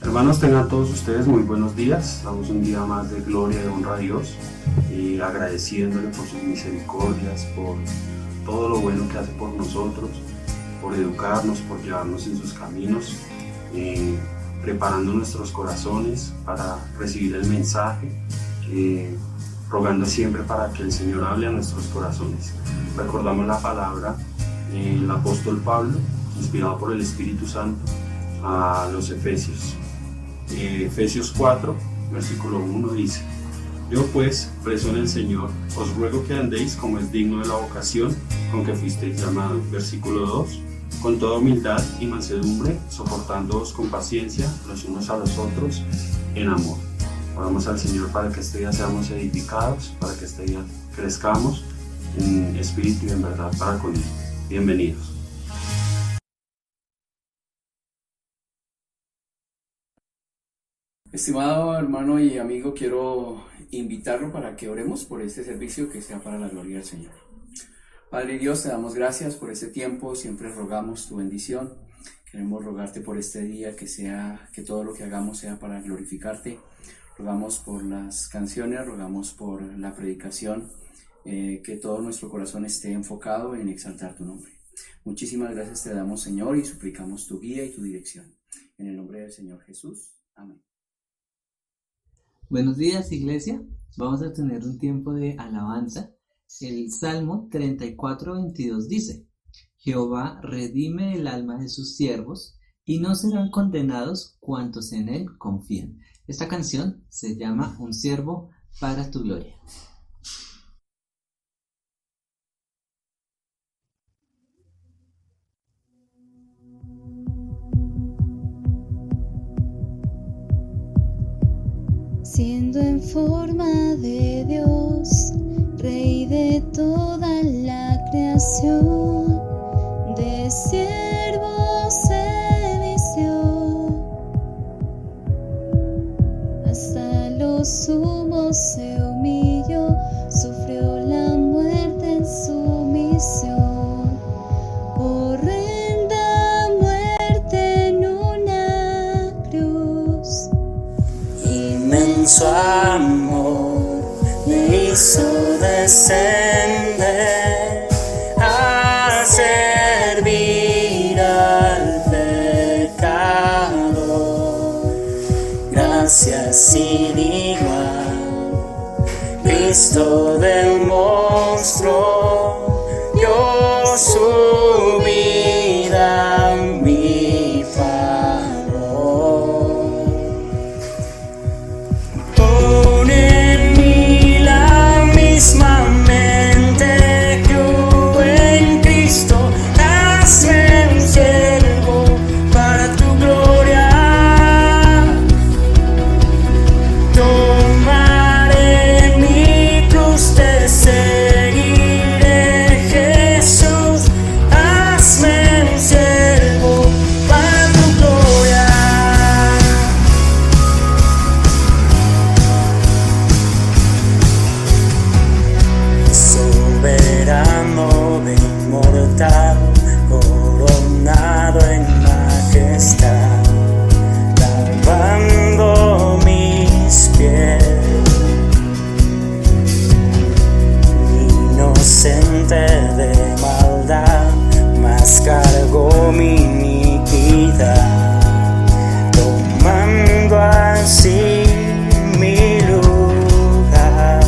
Hermanos, tengan todos ustedes muy buenos días. Damos un día más de gloria y honra a Dios, y agradeciéndole por sus misericordias, por todo lo bueno que hace por nosotros, por educarnos, por llevarnos en sus caminos, preparando nuestros corazones para recibir el mensaje, rogando siempre para que el Señor hable a nuestros corazones. Recordamos la palabra del apóstol Pablo, inspirado por el Espíritu Santo, a los Efesios. Efesios 4, versículo 1 dice: Yo pues, preso en el Señor, os ruego que andéis como es digno de la vocación con que fuisteis llamados. Versículo 2: Con toda humildad y mansedumbre, soportándoos con paciencia los unos a los otros en amor. Oramos al Señor para que este día seamos edificados, para que este día crezcamos en espíritu y en verdad para con Él. Bienvenidos. Estimado hermano y amigo, quiero invitarlo para que oremos por este servicio, que sea para la gloria del Señor. Padre Dios, te damos gracias por este tiempo, siempre rogamos tu bendición. Queremos rogarte por este día, que todo lo que hagamos sea para glorificarte. Rogamos por las canciones, rogamos por la predicación, que todo nuestro corazón esté enfocado en exaltar tu nombre. Muchísimas gracias te damos, Señor, y suplicamos tu guía y tu dirección. En el nombre del Señor Jesús. Amén. Buenos días, iglesia. Vamos a tener un tiempo de alabanza. El Salmo 34:22 dice: Jehová redime el alma de sus siervos, y no serán condenados cuantos en él confían. Esta canción se llama Un siervo para tu gloria. Siendo en forma de Dios, Rey de toda la creación, de siervo se vistió, hasta lo sumo se humilló, sufrió la muerte en sumisión, horrenda muerte en una cruz. Inmenso amor me hizo descender a servir al pecado. Gracias sin igual, Cristo del monstruo, dio su vida en mi favor. Pon en mí la misma mente que hubo en Cristo, hazme un siervo para tu gloria. Tomaré mi cruz, te seguiré, Jesús, hazme un siervo para tu gloria. Soberano de inmortal, coronado en majestad, lavando mis pies, inocente de maldad, mas cargó mi iniquidad, tomando así mi lugar.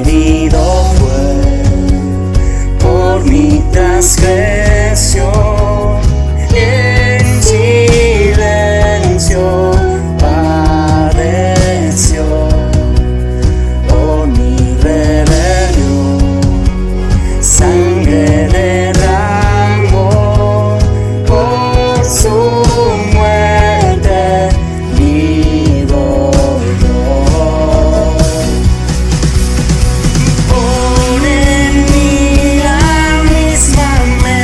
Herido fue por mi transgresión, y en silencio padeció por mi rebelión, sangre derramó por su muerte, vivo yo. Pon en mí la misma mente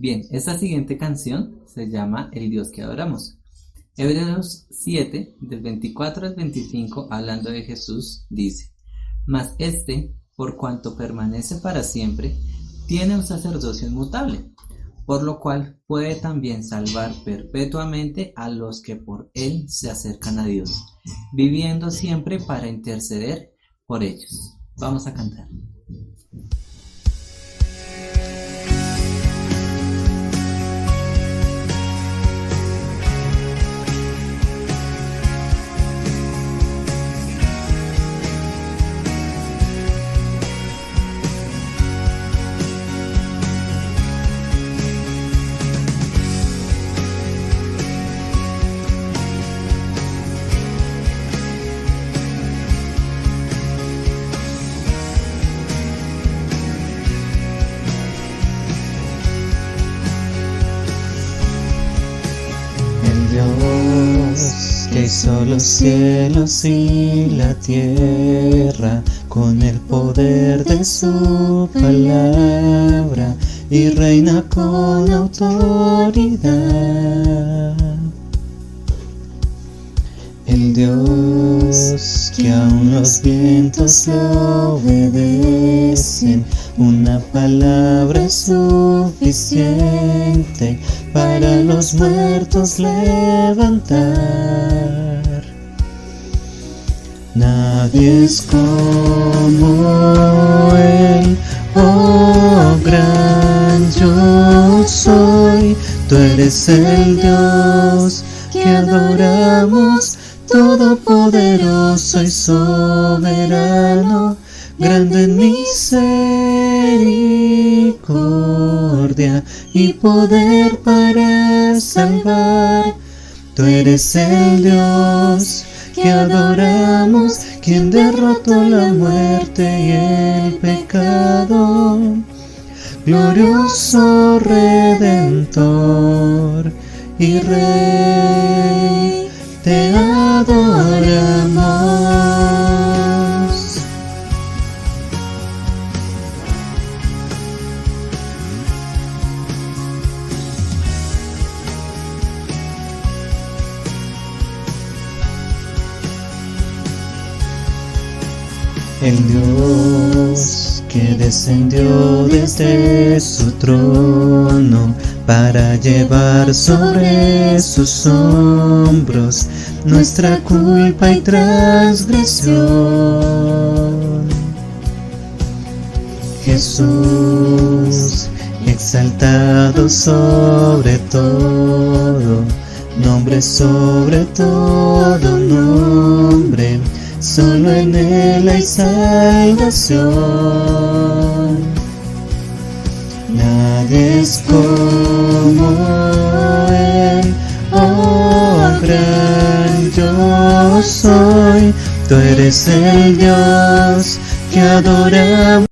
Bien, esta siguiente canción se llama El Dios que adoramos. Hebreos 7, del 24 al 25, hablando de Jesús, dice: Mas por cuanto permanece para siempre, tiene un sacerdocio inmutable, por lo cual puede también salvar perpetuamente a los que por él se acercan a Dios, viviendo siempre para interceder por ellos. Vamos a cantar. Dios que hizo los cielos y la tierra con el poder de su palabra y reina con autoridad. El Dios que aun los vientos le obedecen, una palabra es suficiente para los muertos levantar. Nadie es como Él, oh gran yo soy. Tú eres el Dios que adoramos, todopoderoso y soberano, grande en misericordia y poder para salvar. Tú eres el Dios que adoramos, quien derrotó la muerte y el pecado. Glorioso Redentor y Rey, te adoramos. El Dios que descendió desde su trono para llevar sobre sus hombros nuestra culpa y transgresión. Jesús, exaltado sobre todo, nombre sobre todo nombre, solo en Él hay salvación. Nadie es como Él, oh gran yo soy. Tú eres el Dios que adoramos,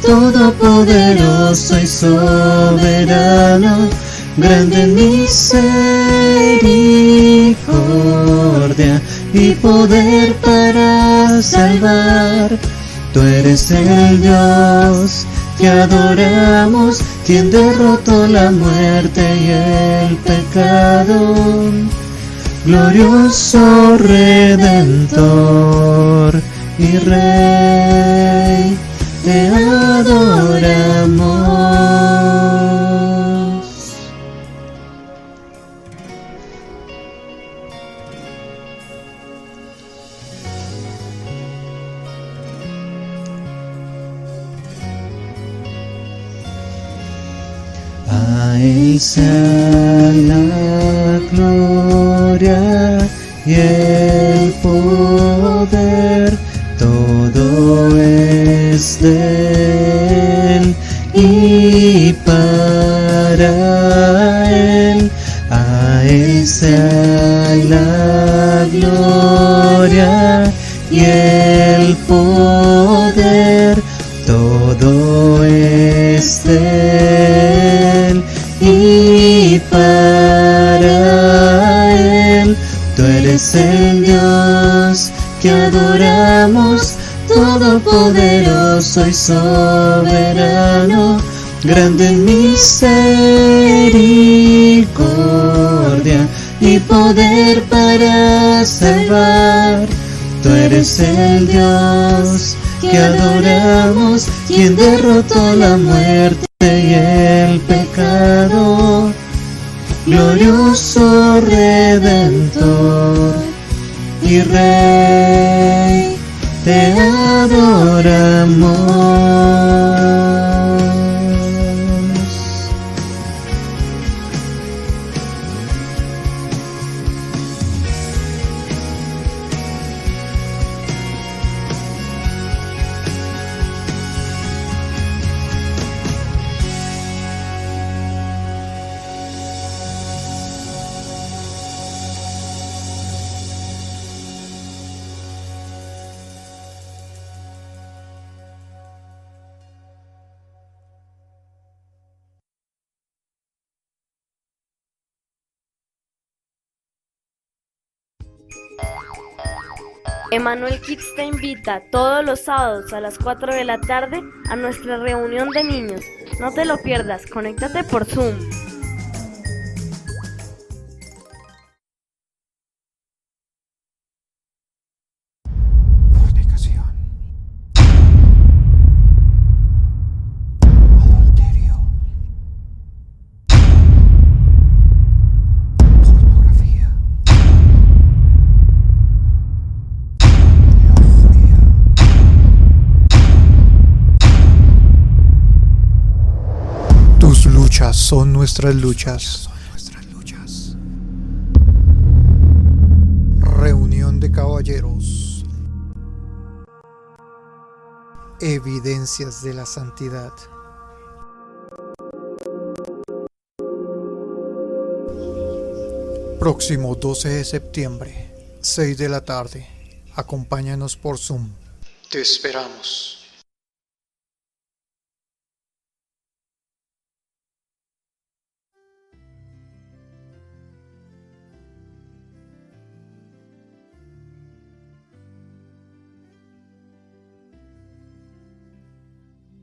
todopoderoso y soberano, grande en misericordia y poder para salvar. Tú eres el Dios que adoramos, quien derrotó la muerte y el pecado. Glorioso Redentor y Rey, te adoramos. A Él sea la gloria y el poder, todo es de Él y para Él. A Él sea la gloria y el poder, todo es de Él y para Él. Tú eres el Dios que adoramos, todopoderoso y soberano, grande en misericordia y poder para salvar. Tú eres el Dios que adoramos, quien derrotó la muerte y el pecado. Glorioso Redentor y Rey, te adoramos. Emmanuel Kids te invita todos los sábados a las 4 de la tarde a nuestra reunión de niños. No te lo pierdas, conéctate por Zoom. Fornicación, adulterio, pornografía, lujuria. Tus luchas son nuestras luchas. Reunión de caballeros. Evidencias de la santidad. Próximo 12 de septiembre, 6 de la tarde. Acompáñanos por Zoom. Te esperamos.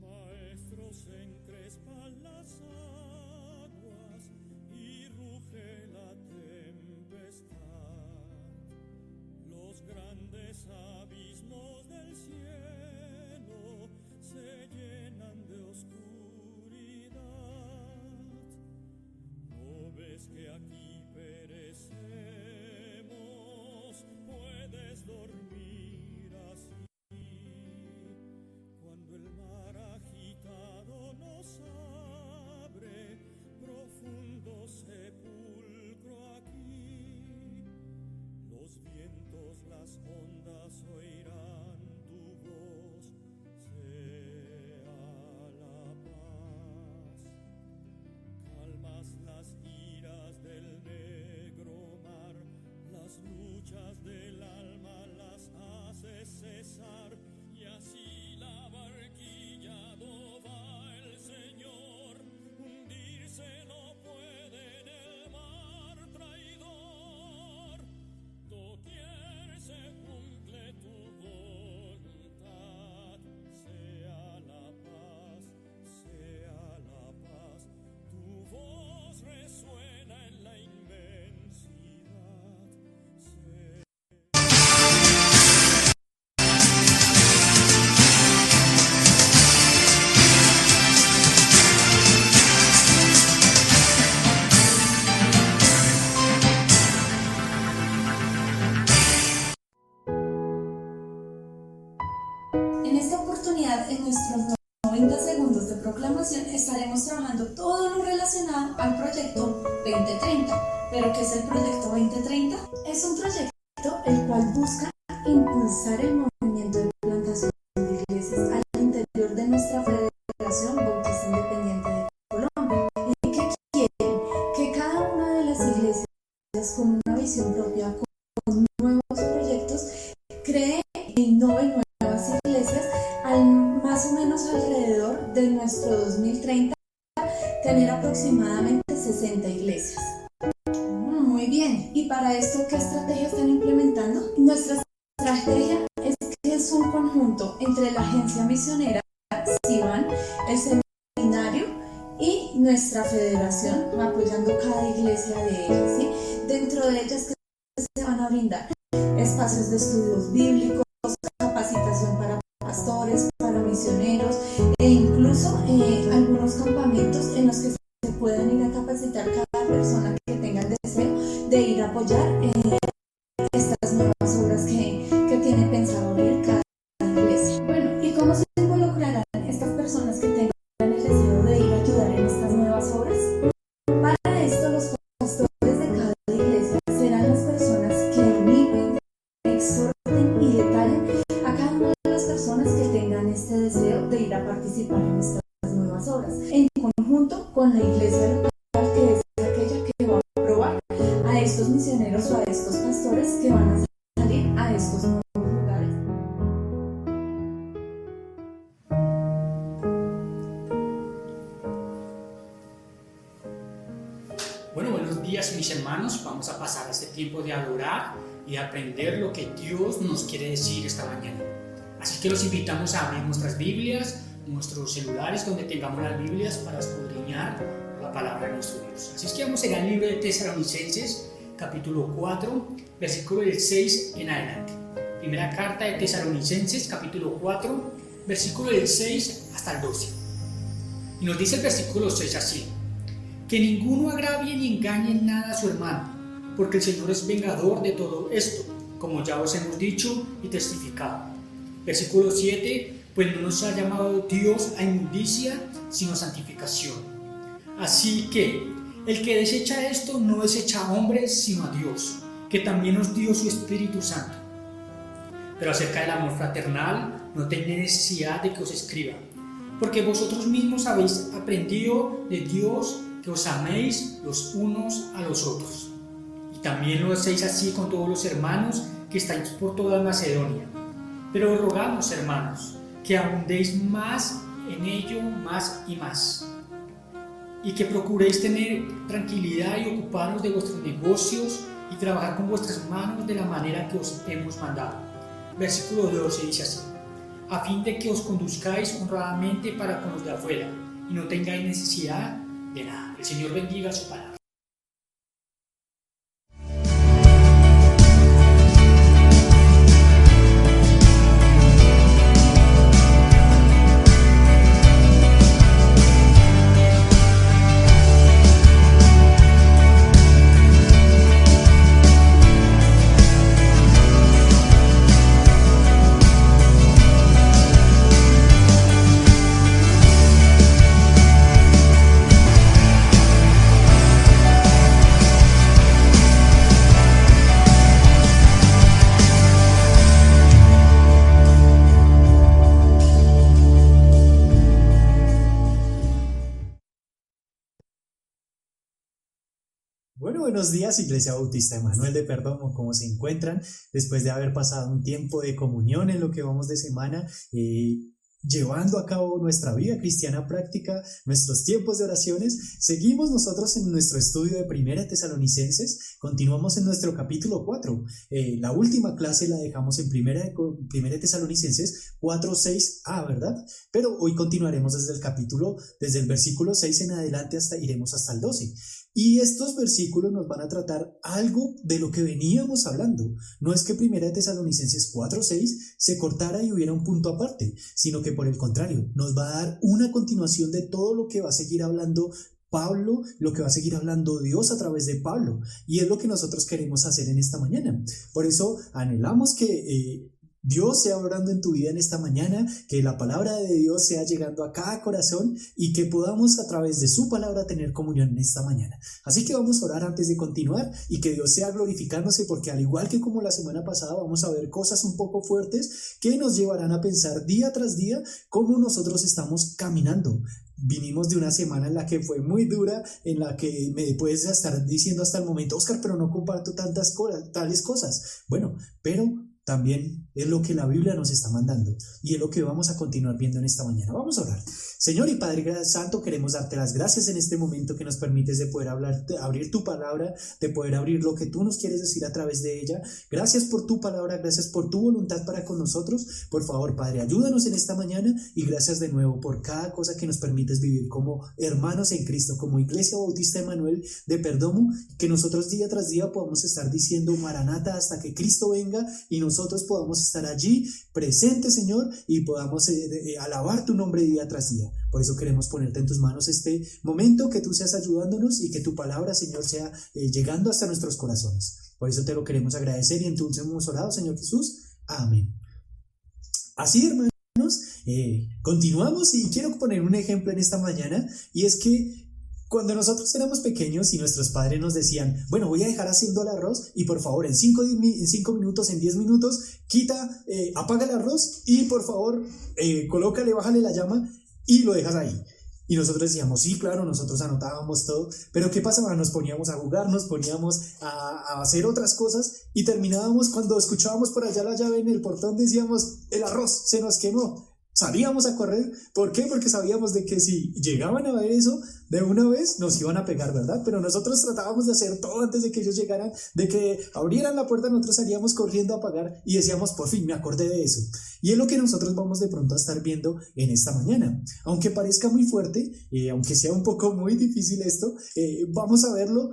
Maestros encrespan las aguas y ruge la tempestad. Los grandes abismos del cielo se llenan de oscuridad. ¿No ves que aquí perecemos? Puedes dormir así. Cuando el mar agitado nos abre, profundo sepulcro aquí. Los vientos, las ondas oirán tu voz, sea la paz. Calmas las iras del negro mar, las luchas del alma las haces cesar, y así la barquilla do va el Señor, hundirse no puede en el mar traidor. Doquier se cumple tu voluntad, sea la paz, tu voz resuena en la inmensidad. En esta oportunidad, en nuestros 90 segundos de proclamación, estaremos trabajando todo lo relacionado al proyecto 2030. ¿Pero qué es el proyecto 2030? Es un proyecto el cual busca impulsar el movimiento de plantación de iglesias al interior de nuestra Federación Bautista Independiente de Colombia. ¿Y qué quieren? Que cada una de las iglesias con una visión propia, con nuevos proyectos, cree e innove nuevas iglesias más o menos alrededor de nuestro 2030, tener aproximadamente 60 iglesias. Muy bien, ¿y para esto qué estrategia están implementando? Nuestra estrategia es que es un conjunto entre la agencia misionera SIVAN, el seminario nuestra federación, apoyando cada iglesia de ellas, ¿sí? Dentro de ellas que se van a brindar espacios de estudios bíblicos, capacitación para pastores, para misioneros e incluso algunos campamentos en los que se pueden ir a capacitar cada persona que tenga el deseo de ir a apoyar estas nuevas obras que tiene pensado abrir cada iglesia. Bueno, ¿y cómo se involucrarán estas personas que tengan el deseo de ir a ayudar en estas nuevas obras? Para esto, los pastores de cada iglesia serán las personas que animen, exhorten y detallen a cada una de las personas que tengan este deseo de ir a participar en estas nuevas obras, en conjunto con la iglesia local, que es aquella que va a aprobar a estos misioneros o a estos pastores que van a salir a estos nuevos lugares. Bueno, buenos días mis hermanos, vamos a pasar este tiempo de adorar y aprender lo que Dios nos quiere decir esta mañana. Así que los invitamos a abrir nuestras Biblias, nuestros celulares donde tengamos las Biblias para escudriñar la palabra de nuestro Dios. Así es que vamos a ir al libro de Tesalonicenses, capítulo 4, versículo del 6 en adelante. Primera carta de Tesalonicenses, capítulo 4, versículo del 6 hasta el 12. Y nos dice el versículo 6 así: que ninguno agravie ni engañe en nada a su hermano, porque el Señor es vengador de todo esto, como ya os hemos dicho y testificado. Versículo 7: pues no nos ha llamado Dios a inmundicia, sino a santificación. Así que el que desecha esto no desecha a hombres, sino a Dios, que también nos dio su Espíritu Santo. Pero acerca del amor fraternal, no tenéis necesidad de que os escriba, porque vosotros mismos habéis aprendido de Dios que os améis los unos a los otros. Y también lo hacéis así con todos los hermanos que estáis por toda Macedonia. Pero os rogamos, hermanos, que abundéis más en ello, más y más, y que procuréis tener tranquilidad y ocuparos de vuestros negocios y trabajar con vuestras manos de la manera que os hemos mandado. Versículo 12 dice así: a fin de que os conduzcáis honradamente para con los de afuera y no tengáis necesidad de nada. El Señor bendiga su palabra. Bueno, buenos días, Iglesia Bautista Emanuel de Perdomo. ¿Cómo se encuentran? Después de haber pasado un tiempo de comunión en lo que vamos de semana, llevando a cabo nuestra vida cristiana práctica, nuestros tiempos de oraciones, seguimos nosotros en nuestro estudio de Primera Tesalonicenses, continuamos en nuestro capítulo 4. La última clase la dejamos en Primera Tesalonicenses 4:6a, ¿verdad? Pero hoy continuaremos desde el versículo 6 en adelante iremos hasta el 12. Y estos versículos nos van a tratar algo de lo que veníamos hablando. No es que Primera Tesalonicenses 4:6 se cortara y hubiera un punto aparte, sino que por el contrario, nos va a dar una continuación de todo lo que va a seguir hablando Pablo, lo que va a seguir hablando Dios a través de Pablo. Y es lo que nosotros queremos hacer en esta mañana. Por eso anhelamos que Dios sea obrando en tu vida en esta mañana, que la palabra de Dios sea llegando a cada corazón y que podamos a través de su palabra tener comunión en esta mañana. Así que vamos a orar antes de continuar y que Dios sea glorificándose, porque al igual que como la semana pasada vamos a ver cosas un poco fuertes que nos llevarán a pensar día tras día cómo nosotros estamos caminando. Vinimos de una semana en la que fue muy dura, en la que me puedes estar diciendo hasta el momento: Oscar, pero no comparto tales cosas. Bueno, pero también es lo que la Biblia nos está mandando y es lo que vamos a continuar viendo en esta mañana. Vamos a orar. Señor y Padre Santo, queremos darte las gracias en este momento que nos permites de poder hablar, abrir tu palabra, de poder abrir lo que tú nos quieres decir a través de ella. Gracias por tu palabra, gracias por tu voluntad para con nosotros. Por favor, Padre, ayúdanos en esta mañana y gracias de nuevo por cada cosa que nos permites vivir como hermanos en Cristo, como Iglesia Bautista Emanuel de Perdomo, que nosotros día tras día podamos estar diciendo Maranata hasta que Cristo venga y nosotros podamos estar allí presentes, Señor, y podamos alabar tu nombre día tras día. Por eso queremos ponerte en tus manos este momento, que tú seas ayudándonos y que tu palabra, Señor, sea llegando hasta nuestros corazones. Por eso te lo queremos agradecer y entonces hemos orado, Señor Jesús. Amén. Así, hermanos, continuamos y quiero poner un ejemplo en esta mañana, y es que cuando nosotros éramos pequeños y nuestros padres nos decían, bueno, voy a dejar haciendo el arroz y por favor en 5 minutos, en 10 minutos, apaga el arroz y por favor colócale, bájale la llama y lo dejas ahí. Y nosotros decíamos, sí, claro, nosotros anotábamos todo, pero ¿qué pasaba? Nos poníamos a jugar, nos poníamos a hacer otras cosas y terminábamos, cuando escuchábamos por allá la llave en el portón, decíamos, el arroz se nos quemó. Salíamos a correr. ¿Por qué? Porque sabíamos de que si llegaban a ver eso de una vez nos iban a pegar, ¿verdad? Pero nosotros tratábamos de hacer todo antes de que ellos llegaran, de que abrieran la puerta, nosotros salíamos corriendo a apagar y decíamos, por fin me acordé de eso. Y es lo que nosotros vamos de pronto a estar viendo en esta mañana. Aunque parezca muy fuerte, aunque sea un poco muy difícil esto, vamos a verlo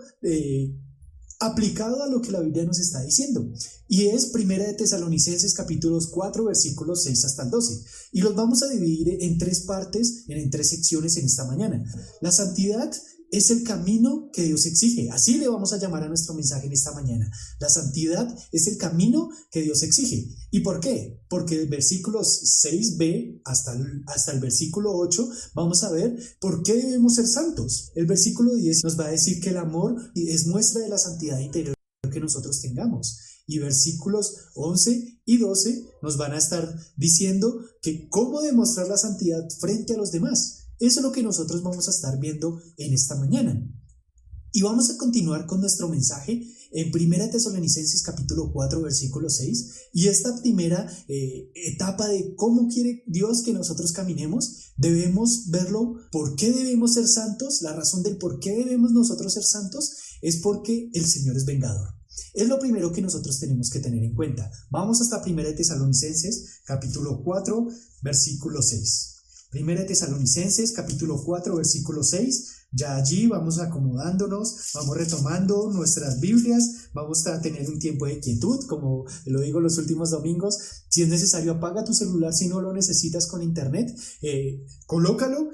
aplicado a lo que la Biblia nos está diciendo, y es Primera de Tesalonicenses capítulos 4 versículos 6 hasta el 12, y los vamos a dividir en 3 partes, en 3 secciones en esta mañana. La santidad es el camino que Dios exige, así le vamos a llamar a nuestro mensaje en esta mañana. La santidad es el camino que Dios exige. ¿Y por qué? Porque el versículo 6b hasta el versículo 8 vamos a ver por qué debemos ser santos. El versículo 10 nos va a decir que el amor es muestra de la santidad interior que nosotros tengamos. Y versículos 11 y 12 nos van a estar diciendo que cómo demostrar la santidad frente a los demás. Eso es lo que nosotros vamos a estar viendo en esta mañana. Y vamos a continuar con nuestro mensaje en 1 Tesalonicenses capítulo 4 versículo 6. Y esta primera etapa de cómo quiere Dios que nosotros caminemos, debemos verlo. ¿Por qué debemos ser santos? La razón del por qué debemos nosotros ser santos es porque el Señor es vengador. Es lo primero que nosotros tenemos que tener en cuenta. Vamos hasta 1 Tesalonicenses capítulo 4 versículo 6. 1 Tesalonicenses capítulo 4 versículo 6, ya allí vamos acomodándonos, vamos retomando nuestras Biblias, vamos a tener un tiempo de quietud, como lo digo los últimos domingos. Si es necesario, apaga tu celular si no lo necesitas con internet, colócalo,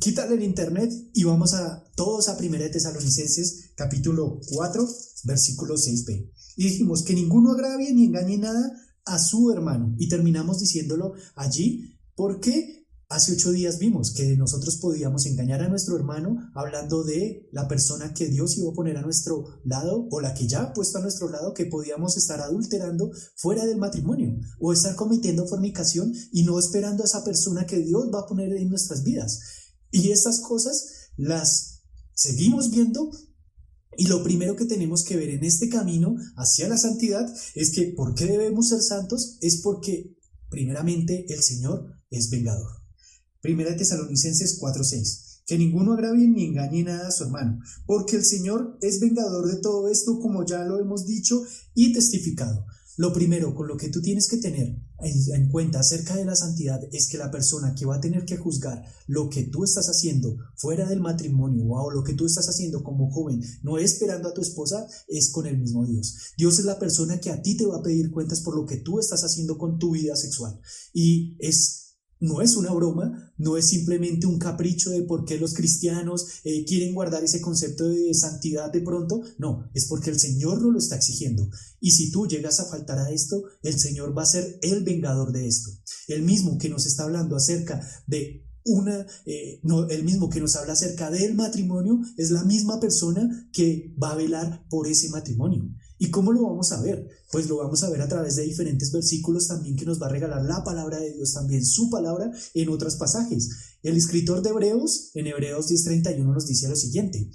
quítale el internet y vamos todos a 1 Tesalonicenses capítulo 4 versículo 6b. Y dijimos que ninguno agravie ni engañe nada a su hermano, y terminamos diciéndolo allí porque hace 8 días vimos que nosotros podíamos engañar a nuestro hermano hablando de la persona que Dios iba a poner a nuestro lado, o la que ya ha puesto a nuestro lado, que podíamos estar adulterando fuera del matrimonio o estar cometiendo fornicación y no esperando a esa persona que Dios va a poner en nuestras vidas. Y estas cosas las seguimos viendo. Y lo primero que tenemos que ver en este camino hacia la santidad es que ¿por qué debemos ser santos? Es porque primeramente el Señor es vengador. 1 Tesalonicenses 4:6, que ninguno agravie ni engañe nada a su hermano, porque el Señor es vengador de todo esto, como ya lo hemos dicho y testificado. Lo primero con lo que tú tienes que tener en cuenta acerca de la santidad es que la persona que va a tener que juzgar lo que tú estás haciendo fuera del matrimonio o lo que tú estás haciendo como joven, no esperando a tu esposa, es con el mismo Dios. Dios es la persona que a ti te va a pedir cuentas por lo que tú estás haciendo con tu vida sexual. Y no es una broma, no es simplemente un capricho de por qué los cristianos quieren guardar ese concepto de santidad de pronto. No, es porque el Señor lo está exigiendo. Y si tú llegas a faltar a esto, el Señor va a ser el vengador de esto. El mismo que nos está hablando acerca de el mismo que nos habla acerca del matrimonio es la misma persona que va a velar por ese matrimonio. ¿Y cómo lo vamos a ver? Pues lo vamos a ver a través de diferentes versículos también que nos va a regalar la palabra de Dios, también su palabra en otros pasajes. El escritor de Hebreos, en Hebreos 10:31 nos dice lo siguiente: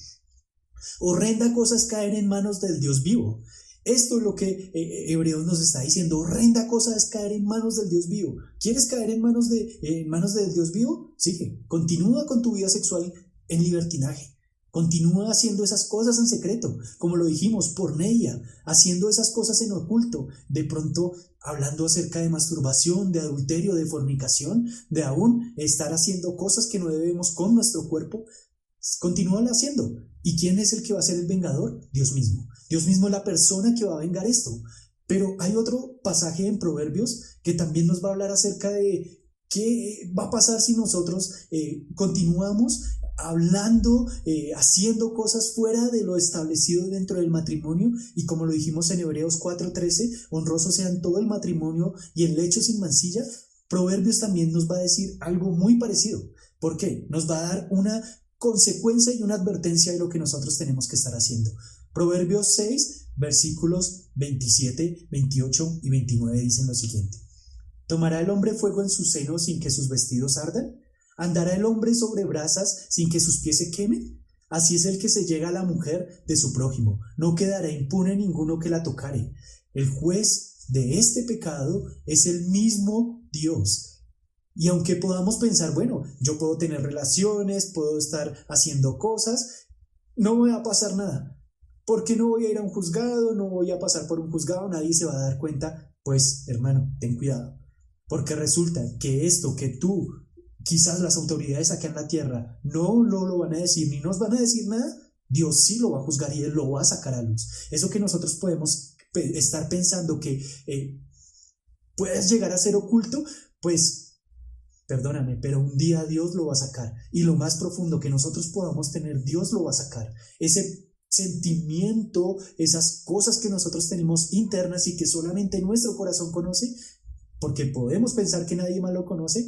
horrenda cosa es caer en manos del Dios vivo. Esto es lo que Hebreos nos está diciendo. Horrenda cosa es caer en manos del Dios vivo. ¿Quieres caer en manos del Dios vivo? Sigue. Continúa con tu vida sexual en libertinaje. Continúa haciendo esas cosas en secreto, como lo dijimos, porneia, haciendo esas cosas en oculto, de pronto hablando acerca de masturbación, de adulterio, de fornicación, de aún estar haciendo cosas que no debemos con nuestro cuerpo. Continúa haciendo. ¿Y quién es el que va a ser el vengador? Dios mismo. Dios mismo es la persona que va a vengar esto. Pero hay otro pasaje en Proverbios que también nos va a hablar acerca de qué va a pasar si nosotros continuamos hablando, haciendo cosas fuera de lo establecido dentro del matrimonio. Y como lo dijimos en Hebreos 4:13, honrosos sean todo el matrimonio y el lecho sin mancilla. Proverbios también nos va a decir algo muy parecido. ¿Por qué? Nos va a dar una consecuencia y una advertencia de lo que nosotros tenemos que estar haciendo. Proverbios 6, versículos 27, 28 y 29 dicen lo siguiente: ¿Tomará el hombre fuego en su seno sin que sus vestidos ardan? ¿Andará el hombre sobre brasas sin que sus pies se quemen? Así es el que se llega a la mujer de su prójimo, no quedará impune ninguno que la tocare. El juez de este pecado es el mismo Dios. Y aunque podamos pensar, bueno, yo puedo tener relaciones, puedo estar haciendo cosas, no me va a pasar nada. Porque no voy a ir a un juzgado, no voy a pasar por un juzgado, nadie se va a dar cuenta. Pues, hermano, ten cuidado. Porque resulta que esto que tú, quizás las autoridades acá en la tierra, no lo van a decir, ni nos van a decir nada, Dios sí lo va a juzgar y Él lo va a sacar a luz. Eso que nosotros podemos estar pensando que puedes llegar a ser oculto, pues perdóname, pero un día Dios lo va a sacar. Y lo más profundo que nosotros podamos tener, Dios lo va a sacar. Ese sentimiento, esas cosas que nosotros tenemos internas y que solamente nuestro corazón conoce, porque podemos pensar que nadie más lo conoce,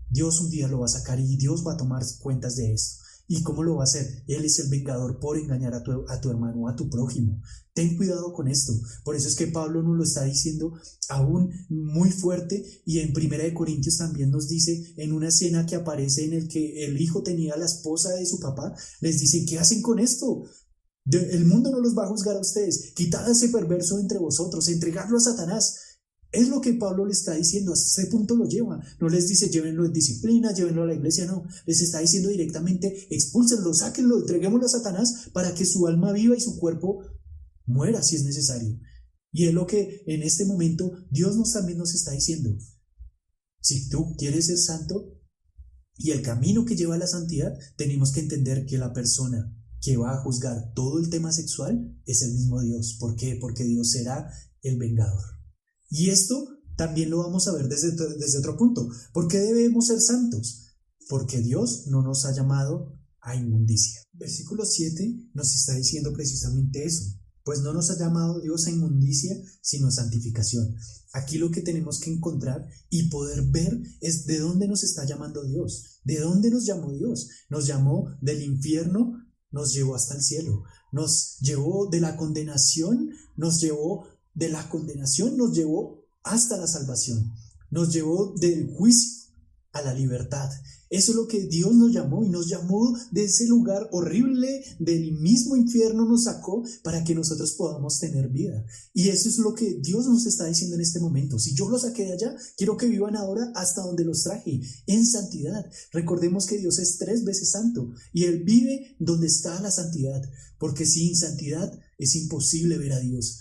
Dios un día lo va a sacar y Dios va a tomar cuentas de esto. ¿Y cómo lo va a hacer? Él es el vengador por engañar a tu hermano, a tu prójimo. Ten cuidado con esto. Por eso es que Pablo nos lo está diciendo aún muy fuerte, y en 1 Corintios también nos dice, en una escena que aparece en el que el hijo tenía a la esposa de su papá, les dice, ¿qué hacen con esto? El mundo no los va a juzgar a ustedes. Quitad a ese perverso entre vosotros, entregadlo a Satanás. Es lo que Pablo le está diciendo, hasta ese punto lo lleva. No les dice llévenlo en disciplina, llévenlo a la iglesia, no. Les está diciendo directamente, expúlsenlo, sáquenlo, entreguémoslo a Satanás para que su alma viva y su cuerpo muera si es necesario. Y es lo que en este momento Dios también nos está diciendo. Si tú quieres ser santo y el camino que lleva a la santidad, tenemos que entender que la persona que va a juzgar todo el tema sexual es el mismo Dios. ¿Por qué? Porque Dios será el vengador. Y esto también lo vamos a ver desde otro punto. ¿Por qué debemos ser santos? Porque Dios no nos ha llamado a inmundicia. Versículo 7 nos está diciendo precisamente eso. Pues no nos ha llamado Dios a inmundicia, sino santificación. Aquí lo que tenemos que encontrar y poder ver es de dónde nos está llamando Dios. ¿De dónde nos llamó Dios? Nos llamó del infierno, nos llevó hasta el cielo. Nos llevó de la condenación, nos llevó hasta la salvación. Nos llevó del juicio a la libertad. Eso es lo que Dios nos llamó, y nos llamó de ese lugar horrible, del mismo infierno nos sacó para que nosotros podamos tener vida. Y eso es lo que Dios nos está diciendo en este momento. Si yo los saqué de allá, quiero que vivan ahora hasta donde los traje, en santidad. Recordemos que Dios es 3 veces santo y Él vive donde está la santidad, porque sin santidad es imposible ver a Dios.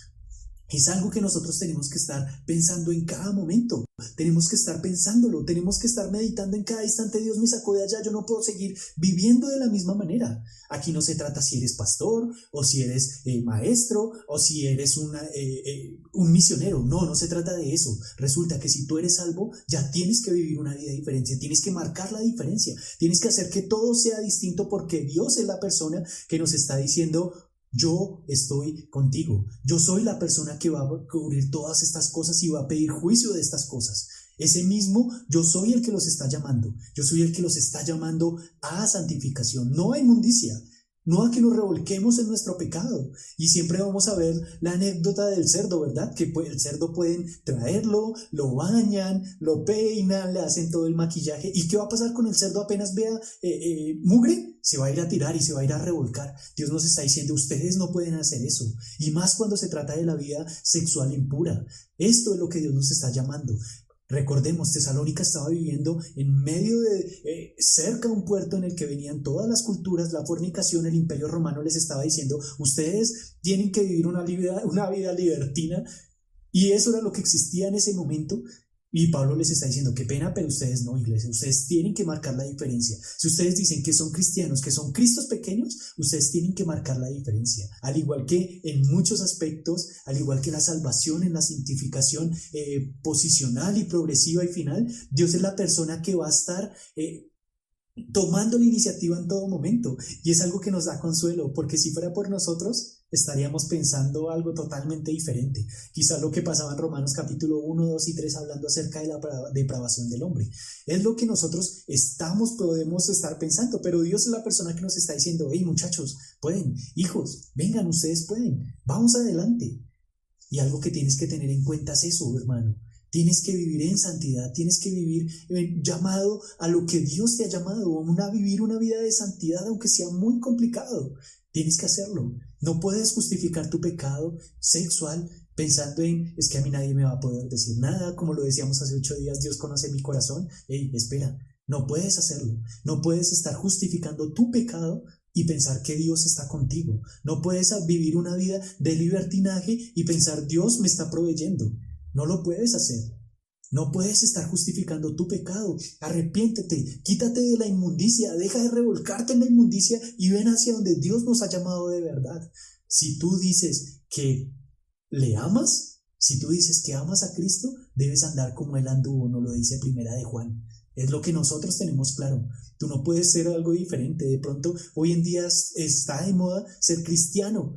Es algo que nosotros tenemos que estar pensando en cada momento. Tenemos que estar pensándolo, tenemos que estar meditando en cada instante. Dios me sacó de allá, yo no puedo seguir viviendo de la misma manera. Aquí no se trata si eres pastor o si eres maestro o si eres un misionero. No se trata de eso. Resulta que si tú eres salvo, ya tienes que vivir una vida diferente, tienes que marcar la diferencia, tienes que hacer que todo sea distinto, porque Dios es la persona que nos está diciendo: yo estoy contigo. Yo soy la persona que va a cubrir todas estas cosas y va a pedir juicio de estas cosas. Ese mismo yo soy el que los está llamando. Yo soy el que los está llamando a santificación, no a inmundicia. no a que nos revolquemos en nuestro pecado. Y siempre vamos a ver la anécdota del cerdo, ¿verdad? Que el cerdo pueden traerlo, lo bañan, lo peinan, le hacen todo el maquillaje. ¿Y qué va a pasar con el cerdo apenas vea mugre? Se va a ir a tirar y se va a ir a revolcar. Dios nos está diciendo, ustedes no pueden hacer eso. Y más cuando se trata de la vida sexual impura. Esto es lo que Dios nos está llamando. Recordemos, Tesalónica estaba viviendo en medio de, cerca de un puerto en el que venían todas las culturas, la fornicación, el imperio romano les estaba diciendo, ustedes tienen que vivir una vida libertina, y eso era lo que existía en ese momento. Y Pablo les está diciendo, qué pena, pero ustedes no, iglesia, ustedes tienen que marcar la diferencia. Si ustedes dicen que son cristianos, que son cristos pequeños, ustedes tienen que marcar la diferencia. Al igual que en muchos aspectos, al igual que en la salvación, en la santificación posicional y progresiva y final, Dios es la persona que va a estar tomando la iniciativa en todo momento. Y es algo que nos da consuelo, porque si fuera por nosotros, estaríamos pensando algo totalmente diferente. Quizás lo que pasaba en Romanos capítulo 1, 2 y 3 hablando acerca de la depravación del hombre. Es lo que nosotros podemos estar pensando, pero Dios es la persona que nos está diciendo, hey muchachos, pueden, hijos, vengan, ustedes pueden, vamos adelante. Y algo que tienes que tener en cuenta es eso, hermano. Tienes que vivir en santidad, tienes que vivir llamado a lo que Dios te ha llamado, vivir una vida de santidad, aunque sea muy complicado. Tienes que hacerlo. No puedes justificar tu pecado sexual pensando en, es que a mí nadie me va a poder decir nada, como lo decíamos hace 8 días, Dios conoce mi corazón. Ey, espera, no puedes hacerlo. No puedes estar justificando tu pecado y pensar que Dios está contigo. No puedes vivir una vida de libertinaje y pensar, Dios me está proveyendo. No lo puedes hacer. No puedes estar justificando tu pecado. Arrepiéntete, quítate de la inmundicia, deja de revolcarte en la inmundicia y ven hacia donde Dios nos ha llamado de verdad. Si tú dices que le amas, si tú dices que amas a Cristo, debes andar como Él anduvo, nos lo dice Primera de Juan. Es lo que nosotros tenemos claro. Tú no puedes ser algo diferente. De pronto, hoy en día está de moda ser cristiano,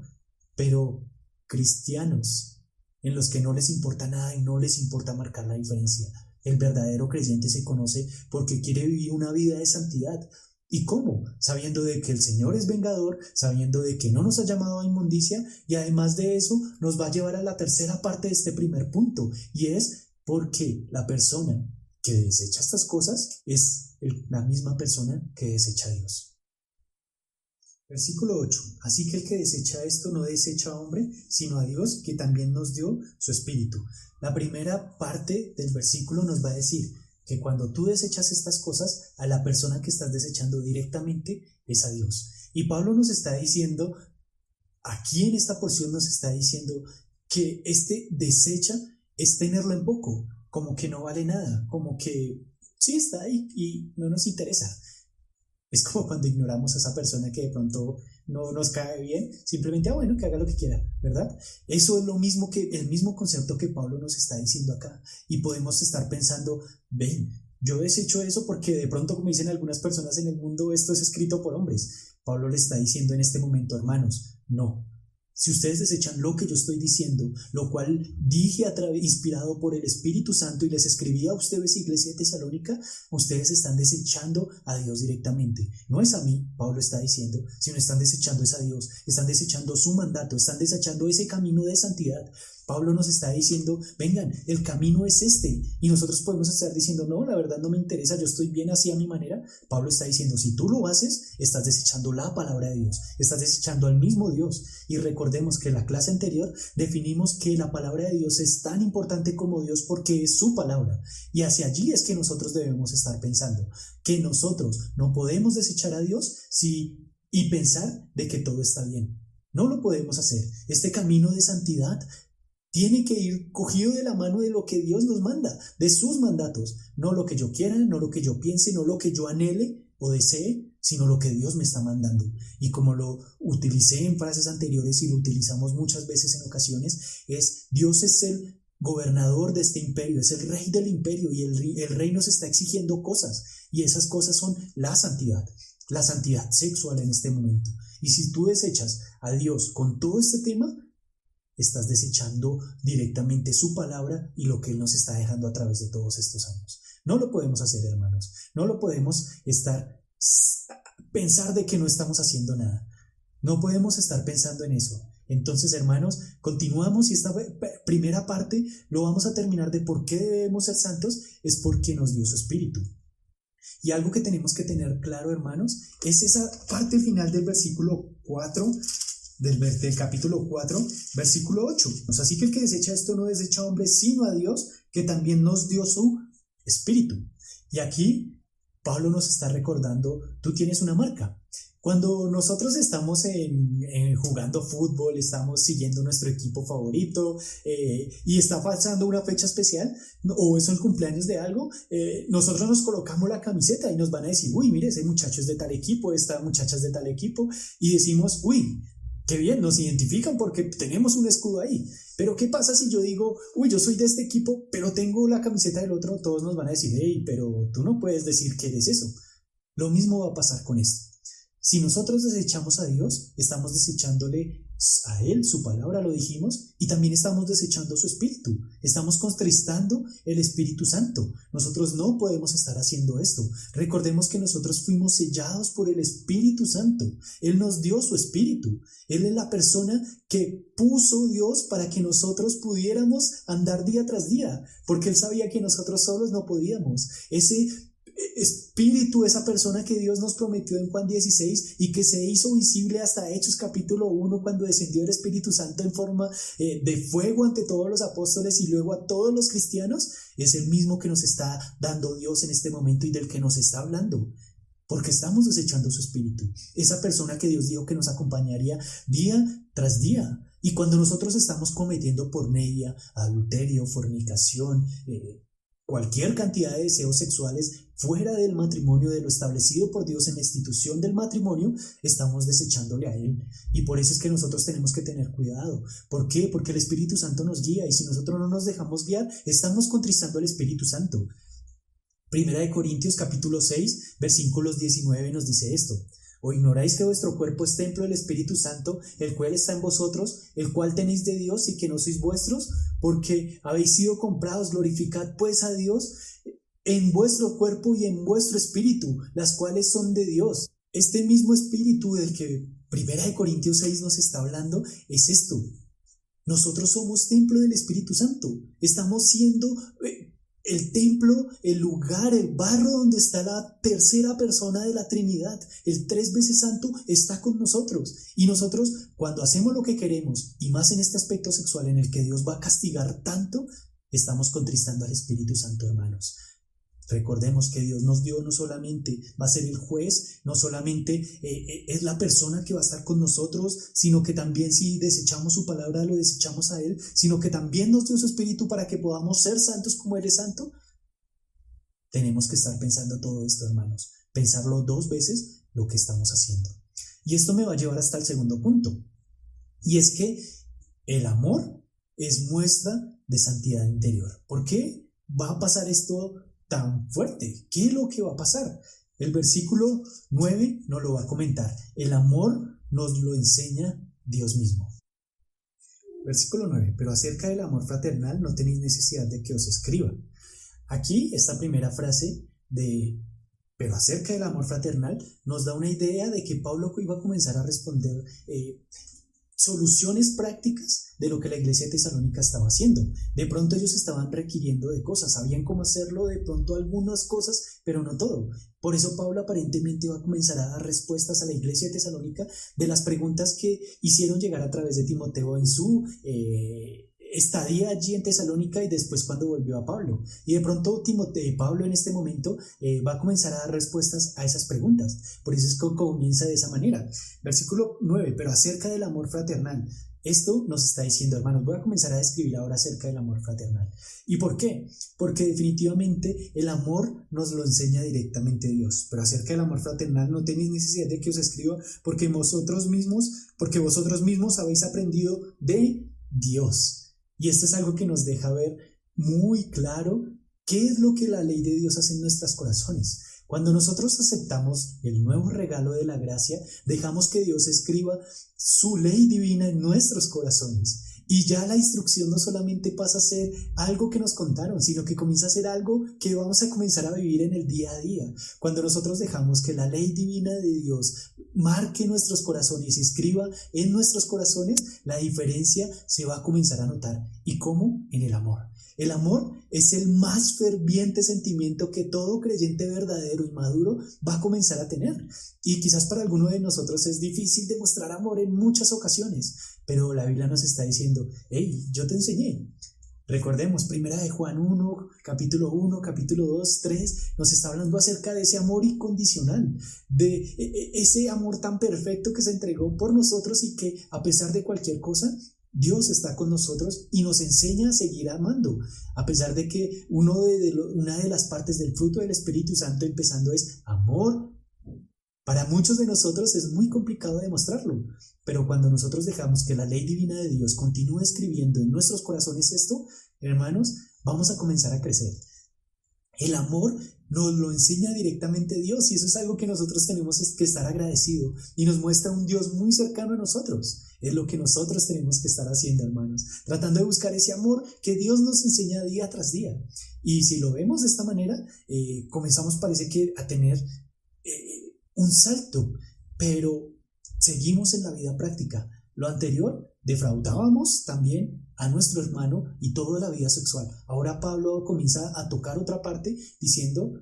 pero cristianos en los que no les importa nada y no les importa marcar la diferencia. El verdadero creyente se conoce porque quiere vivir una vida de santidad. ¿Y cómo? Sabiendo de que el Señor es vengador, sabiendo de que no nos ha llamado a inmundicia, y además de eso nos va a llevar a la tercera parte de este primer punto, y es porque la persona que desecha estas cosas es la misma persona que desecha a Dios. Versículo 8. Así que el que desecha esto no desecha a hombre, sino a Dios, que también nos dio su espíritu. La primera parte del versículo nos va a decir que cuando tú desechas estas cosas, a la persona que estás desechando directamente es a Dios. Y Pablo nos está diciendo, aquí en esta porción nos está diciendo que desecha es tenerlo en poco, como que no vale nada, como que sí está ahí y no nos interesa. Es como cuando ignoramos a esa persona que de pronto no nos cae bien, simplemente, bueno, que haga lo que quiera, ¿verdad? Eso es lo mismo el mismo concepto que Pablo nos está diciendo acá. Y podemos estar pensando, ven, yo desecho eso porque de pronto, como dicen algunas personas en el mundo, esto es escrito por hombres. Pablo le está diciendo en este momento, hermanos, no. Si ustedes desechan lo que yo estoy diciendo, lo cual dije inspirado por el Espíritu Santo y les escribí a ustedes, iglesia de Tesalónica, ustedes están desechando a Dios directamente. No es a mí, Pablo está diciendo, sino están desechando es a Dios, están desechando su mandato, están desechando ese camino de santidad. Pablo nos está diciendo, vengan, el camino es este. Y nosotros podemos estar diciendo, no, la verdad no me interesa, yo estoy bien así a mi manera. Pablo está diciendo, si tú lo haces, estás desechando la palabra de Dios, estás desechando al mismo Dios. Y recordemos que en la clase anterior definimos que la palabra de Dios es tan importante como Dios porque es su palabra. Y hacia allí es que nosotros debemos estar pensando, que nosotros no podemos desechar a Dios y pensar de que todo está bien. No lo podemos hacer. Este camino de santidad tiene que ir cogido de la mano de lo que Dios nos manda, de sus mandatos. No lo que yo quiera, no lo que yo piense, no lo que yo anhele o desee, sino lo que Dios me está mandando. Y como lo utilicé en frases anteriores y lo utilizamos muchas veces en ocasiones, Dios es el gobernador de este imperio, es el rey del imperio y el rey nos está exigiendo cosas. Y esas cosas son la santidad sexual en este momento. Y si tú desechas a Dios con todo este tema, estás desechando directamente su palabra y lo que Él nos está dejando a través de todos estos años. No lo podemos hacer, hermanos. No lo podemos pensar de que no estamos haciendo nada. No podemos estar pensando en eso. Entonces, hermanos, continuamos y esta primera parte lo vamos a terminar de por qué debemos ser santos, es porque nos dio su Espíritu. Y algo que tenemos que tener claro, hermanos, es esa parte final del versículo 4, del capítulo 4, versículo 8. Así que el que desecha esto no desecha a hombres, sino a Dios, que también nos dio su Espíritu. Y aquí Pablo nos está recordando, tú tienes una marca. Cuando nosotros estamos jugando fútbol, estamos siguiendo nuestro equipo favorito y está pasando una fecha especial o es el cumpleaños de algo, nosotros nos colocamos la camiseta y nos van a decir, uy, mire, ese muchacho es de tal equipo, esta muchacha es de tal equipo, y decimos, uy, qué bien, nos identifican porque tenemos un escudo ahí. Pero ¿qué pasa si yo digo, uy, yo soy de este equipo, pero tengo la camiseta del otro? Todos nos van a decir, hey, pero tú no puedes decir que eres eso. Lo mismo va a pasar con esto. Si nosotros desechamos a Dios, estamos desechándole a Él, su palabra, lo dijimos, y también estamos desechando su Espíritu. Estamos contristando el Espíritu Santo. Nosotros no podemos estar haciendo esto. Recordemos que nosotros fuimos sellados por el Espíritu Santo. Él nos dio su Espíritu. Él es la persona que puso Dios para que nosotros pudiéramos andar día tras día, porque Él sabía que nosotros solos no podíamos. Ese Espíritu, esa persona que Dios nos prometió en Juan 16 y que se hizo visible hasta Hechos capítulo 1 cuando descendió el Espíritu Santo en forma de fuego ante todos los apóstoles y luego a todos los cristianos, es el mismo que nos está dando Dios en este momento y del que nos está hablando, porque estamos desechando su Espíritu, esa persona que Dios dijo que nos acompañaría día tras día. Y cuando nosotros estamos cometiendo porneia, adulterio, fornicación, cualquier cantidad de deseos sexuales fuera del matrimonio, de lo establecido por Dios en la institución del matrimonio, estamos desechándole a Él. Y por eso es que nosotros tenemos que tener cuidado. ¿Por qué? Porque el Espíritu Santo nos guía, y si nosotros no nos dejamos guiar, estamos contristando al Espíritu Santo. Primera de Corintios capítulo 6, versículos 19 nos dice esto: ¿O ignoráis que vuestro cuerpo es templo del Espíritu Santo, el cual está en vosotros, el cual tenéis de Dios y que no sois vuestros? Porque habéis sido comprados. Glorificad pues a Dios en vuestro cuerpo y en vuestro espíritu, las cuales son de Dios. Este mismo espíritu del que Primera de Corintios 6 nos está hablando es esto. Nosotros somos templo del Espíritu Santo. Estamos siendo el templo, el lugar, el barro donde está la tercera persona de la Trinidad, el 3 veces santo, está con nosotros. Y nosotros, cuando hacemos lo que queremos, y más en este aspecto sexual en el que Dios va a castigar tanto, estamos contristando al Espíritu Santo, hermanos. Recordemos que Dios nos dio, no solamente va a ser el juez, no solamente es la persona que va a estar con nosotros, sino que también si desechamos su palabra, lo desechamos a Él, sino que también nos dio su Espíritu para que podamos ser santos como Él es santo. Tenemos que estar pensando todo esto, hermanos, pensarlo 2 veces lo que estamos haciendo. Y esto me va a llevar hasta el segundo punto, y es que el amor es muestra de santidad interior. ¿Por qué va a pasar esto tan fuerte? ¿Qué es lo que va a pasar? El versículo 9 nos lo va a comentar. El amor nos lo enseña Dios mismo. Versículo 9. Pero acerca del amor fraternal no tenéis necesidad de que os escriba. Aquí esta primera frase de pero acerca del amor fraternal nos da una idea de que Pablo iba a comenzar a responder soluciones prácticas de lo que la iglesia de Tesalónica estaba haciendo. De pronto ellos estaban requiriendo de cosas, sabían cómo hacerlo, de pronto algunas cosas, pero no todo. Por eso Pablo aparentemente va a comenzar a dar respuestas a la iglesia de Tesalónica de las preguntas que hicieron llegar a través de Timoteo en su estadía allí en Tesalónica y después cuando volvió a Pablo. Y de pronto Pablo en este momento va a comenzar a dar respuestas a esas preguntas. Por eso es que comienza de esa manera. Versículo 9, pero acerca del amor fraternal. Esto nos está diciendo, hermanos, voy a comenzar a describir ahora acerca del amor fraternal. ¿Y por qué? Porque definitivamente el amor nos lo enseña directamente Dios. Pero acerca del amor fraternal no tenéis necesidad de que os escriba porque vosotros mismos habéis aprendido de Dios. Y esto es algo que nos deja ver muy claro qué es lo que la ley de Dios hace en nuestros corazones. Cuando nosotros aceptamos el nuevo regalo de la gracia, dejamos que Dios escriba su ley divina en nuestros corazones. Y ya la instrucción no solamente pasa a ser algo que nos contaron, sino que comienza a ser algo que vamos a comenzar a vivir en el día a día. Cuando nosotros dejamos que la ley divina de Dios marque nuestros corazones y escriba en nuestros corazones, la diferencia se va a comenzar a notar. ¿Y cómo? En el amor. El amor es el más ferviente sentimiento que todo creyente verdadero y maduro va a comenzar a tener. Y quizás para alguno de nosotros es difícil demostrar amor en muchas ocasiones, pero la Biblia nos está diciendo, hey, yo te enseñé. Recordemos, primera de Juan 1, capítulo 2, 3, nos está hablando acerca de ese amor incondicional, de ese amor tan perfecto que se entregó por nosotros y que a pesar de cualquier cosa, Dios está con nosotros y nos enseña a seguir amando, a pesar de que una de las partes del fruto del Espíritu Santo empezando es amor. Para muchos de nosotros es muy complicado demostrarlo, pero cuando nosotros dejamos que la ley divina de Dios continúe escribiendo en nuestros corazones esto, hermanos, vamos a comenzar a crecer. El amor nos lo enseña directamente Dios y eso es algo que nosotros tenemos que estar agradecidos y nos muestra un Dios muy cercano a nosotros. Es lo que nosotros tenemos que estar haciendo, hermanos, tratando de buscar ese amor que Dios nos enseña día tras día. Y si lo vemos de esta manera, comenzamos parece que a tener un salto, pero seguimos en la vida práctica. Lo anterior, defraudábamos también a nuestro hermano y toda la vida sexual. Ahora Pablo comienza a tocar otra parte diciendo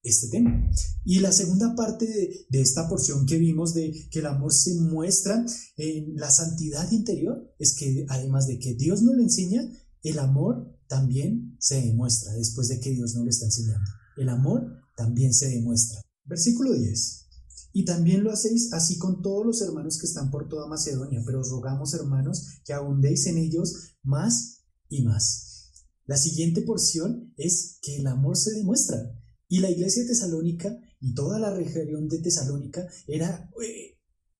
este tema. Y la segunda parte de esta porción que vimos de que el amor se muestra en la santidad interior es que además de que Dios nos lo enseña, el amor también se demuestra después de que Dios nos lo está enseñando. El amor también se demuestra. Versículo 10. Y también lo hacéis así con todos los hermanos que están por toda Macedonia, pero os rogamos, hermanos, que abundéis en ellos más y más. La siguiente porción es que el amor se demuestra. Y la iglesia de Tesalónica y toda la región de Tesalónica era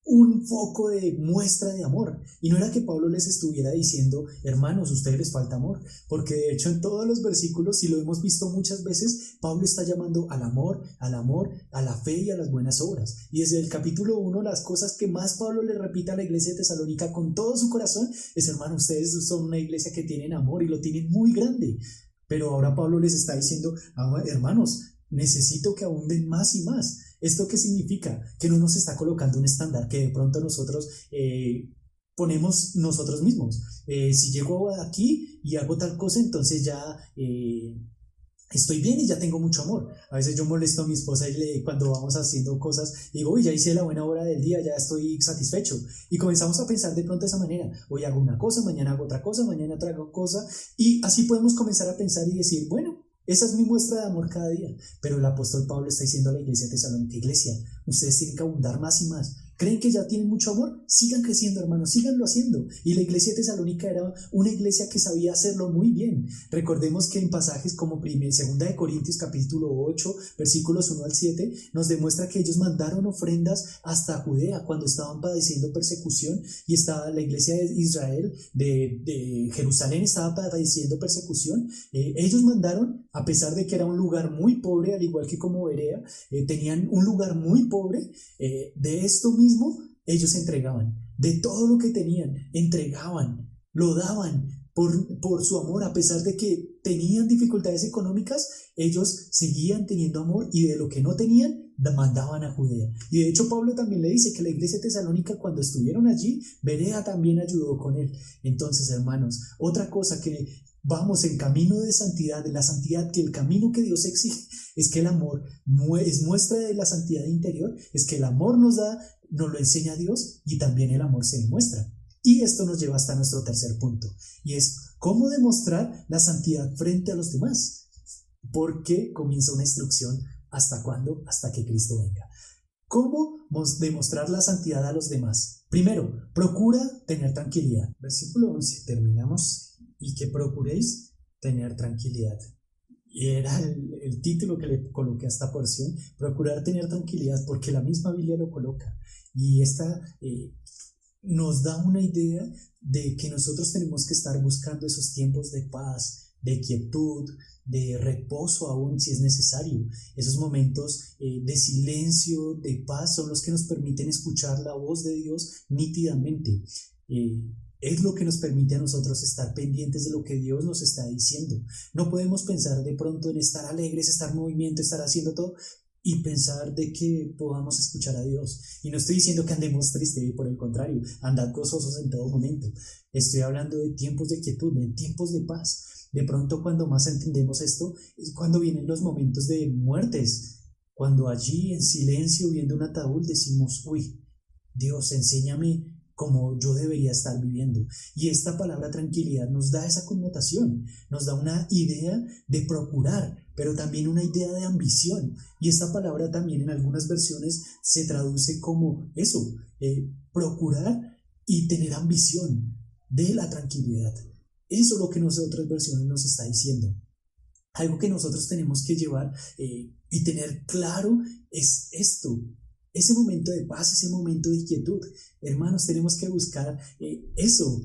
un foco de muestra de amor. Y no era que Pablo les estuviera diciendo, hermanos, a ustedes les falta amor, porque de hecho en todos los versículos, y lo hemos visto muchas veces, Pablo está llamando al amor, a la fe y a las buenas obras. Y desde el capítulo 1, las cosas que más Pablo le repite a la iglesia de Tesalónica con todo su corazón es, hermanos, ustedes son una iglesia que tienen amor y lo tienen muy grande. Pero ahora Pablo les está diciendo, hermanos, necesito que abunden más y más. ¿Esto qué significa? Que no nos está colocando un estándar que de pronto nosotros ponemos nosotros mismos. Si llego aquí y hago tal cosa, entonces ya estoy bien y ya tengo mucho amor. A veces yo molesto a mi esposa y cuando vamos haciendo cosas, digo, uy, ya hice la buena obra del día, ya estoy satisfecho. Y comenzamos a pensar de pronto de esa manera. Hoy hago una cosa, mañana hago otra cosa, mañana otra cosa. Y así podemos comenzar a pensar y decir, bueno, esa es mi muestra de amor cada día. Pero el apóstol Pablo está diciendo a la iglesia de Tesalónica, iglesia, ustedes tienen que abundar más y más. ¿Creen que ya tienen mucho amor? Sigan creciendo, hermanos, síganlo haciendo. Y la iglesia de Tesalónica era una iglesia que sabía hacerlo muy bien. Recordemos que en pasajes como 2 de Corintios capítulo 8, versículos 1 al 7, nos demuestra que ellos mandaron ofrendas hasta Judea cuando estaban padeciendo persecución y estaba la iglesia de Israel, de Jerusalén estaba padeciendo persecución. Ellos mandaron, a pesar de que era un lugar muy pobre, al igual que como Berea, tenían un lugar muy pobre, de esto mismo ellos entregaban, de todo lo que tenían, entregaban, lo daban por su amor, a pesar de que tenían dificultades económicas, ellos seguían teniendo amor y de lo que no tenían, mandaban a Judea. Y de hecho Pablo también le dice que la iglesia de Tesalónica cuando estuvieron allí, Berea también ayudó con él. Entonces, hermanos, otra cosa que vamos en camino de santidad, de la santidad, que el camino que Dios exige es que el amor es muestra de la santidad interior, es que el amor nos lo enseña Dios y también el amor se demuestra. Y esto nos lleva hasta nuestro tercer punto, y es cómo demostrar la santidad frente a los demás. Porque comienza una instrucción, ¿hasta cuándo? Hasta que Cristo venga. ¿Cómo demostrar la santidad a los demás? Primero, procura tener tranquilidad. Versículo 11, terminamos, y que procuréis tener tranquilidad. Y era el título que le coloqué a esta porción, procurar tener tranquilidad, porque la misma Biblia lo coloca. Y esta nos da una idea de que nosotros tenemos que estar buscando esos tiempos de paz, de quietud, de reposo aún si es necesario. Esos momentos de silencio, de paz, son los que nos permiten escuchar la voz de Dios nítidamente. Es lo que nos permite a nosotros estar pendientes de lo que Dios nos está diciendo. No podemos pensar de pronto en estar alegres, estar en movimiento, estar haciendo todo y pensar de que podamos escuchar a Dios. Y no estoy diciendo que andemos tristes, por el contrario, andad gozosos en todo momento. Estoy hablando de tiempos de quietud, de tiempos de paz. De pronto, cuando más entendemos esto, es cuando vienen los momentos de muertes, cuando allí en silencio viendo un ataúd decimos, uy, Dios, enséñame cómo yo debería estar viviendo. Y esta palabra tranquilidad nos da esa connotación, nos da una idea de procurar, pero también una idea de ambición. Y esta palabra también en algunas versiones se traduce como eso, procurar y tener ambición de la tranquilidad. Eso es lo que otras versiones nos está diciendo. Algo que nosotros tenemos que llevar y tener claro es esto. Ese momento de paz, ese momento de quietud. Hermanos, tenemos que buscar eso.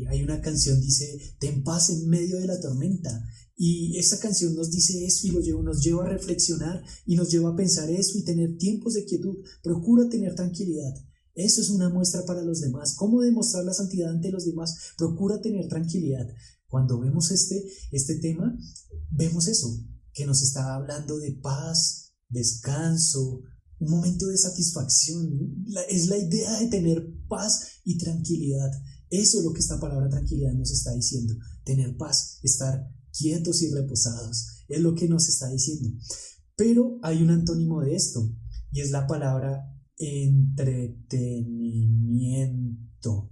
Hay una canción, dice, ten paz en medio de la tormenta. Y esa canción nos dice eso y nos lleva a reflexionar y nos lleva a pensar eso y tener tiempos de quietud. Procura tener tranquilidad. Eso es una muestra para los demás. ¿Cómo demostrar la santidad ante los demás? Procura tener tranquilidad. Cuando vemos este tema, vemos eso, que nos está hablando de paz, descanso, un momento de satisfacción. Es la idea de tener paz y tranquilidad. Eso es lo que esta palabra tranquilidad nos está diciendo. Tener paz, estar quietos y reposados. Es lo que nos está diciendo. Pero hay un antónimo de esto, y es la palabra entretenimiento.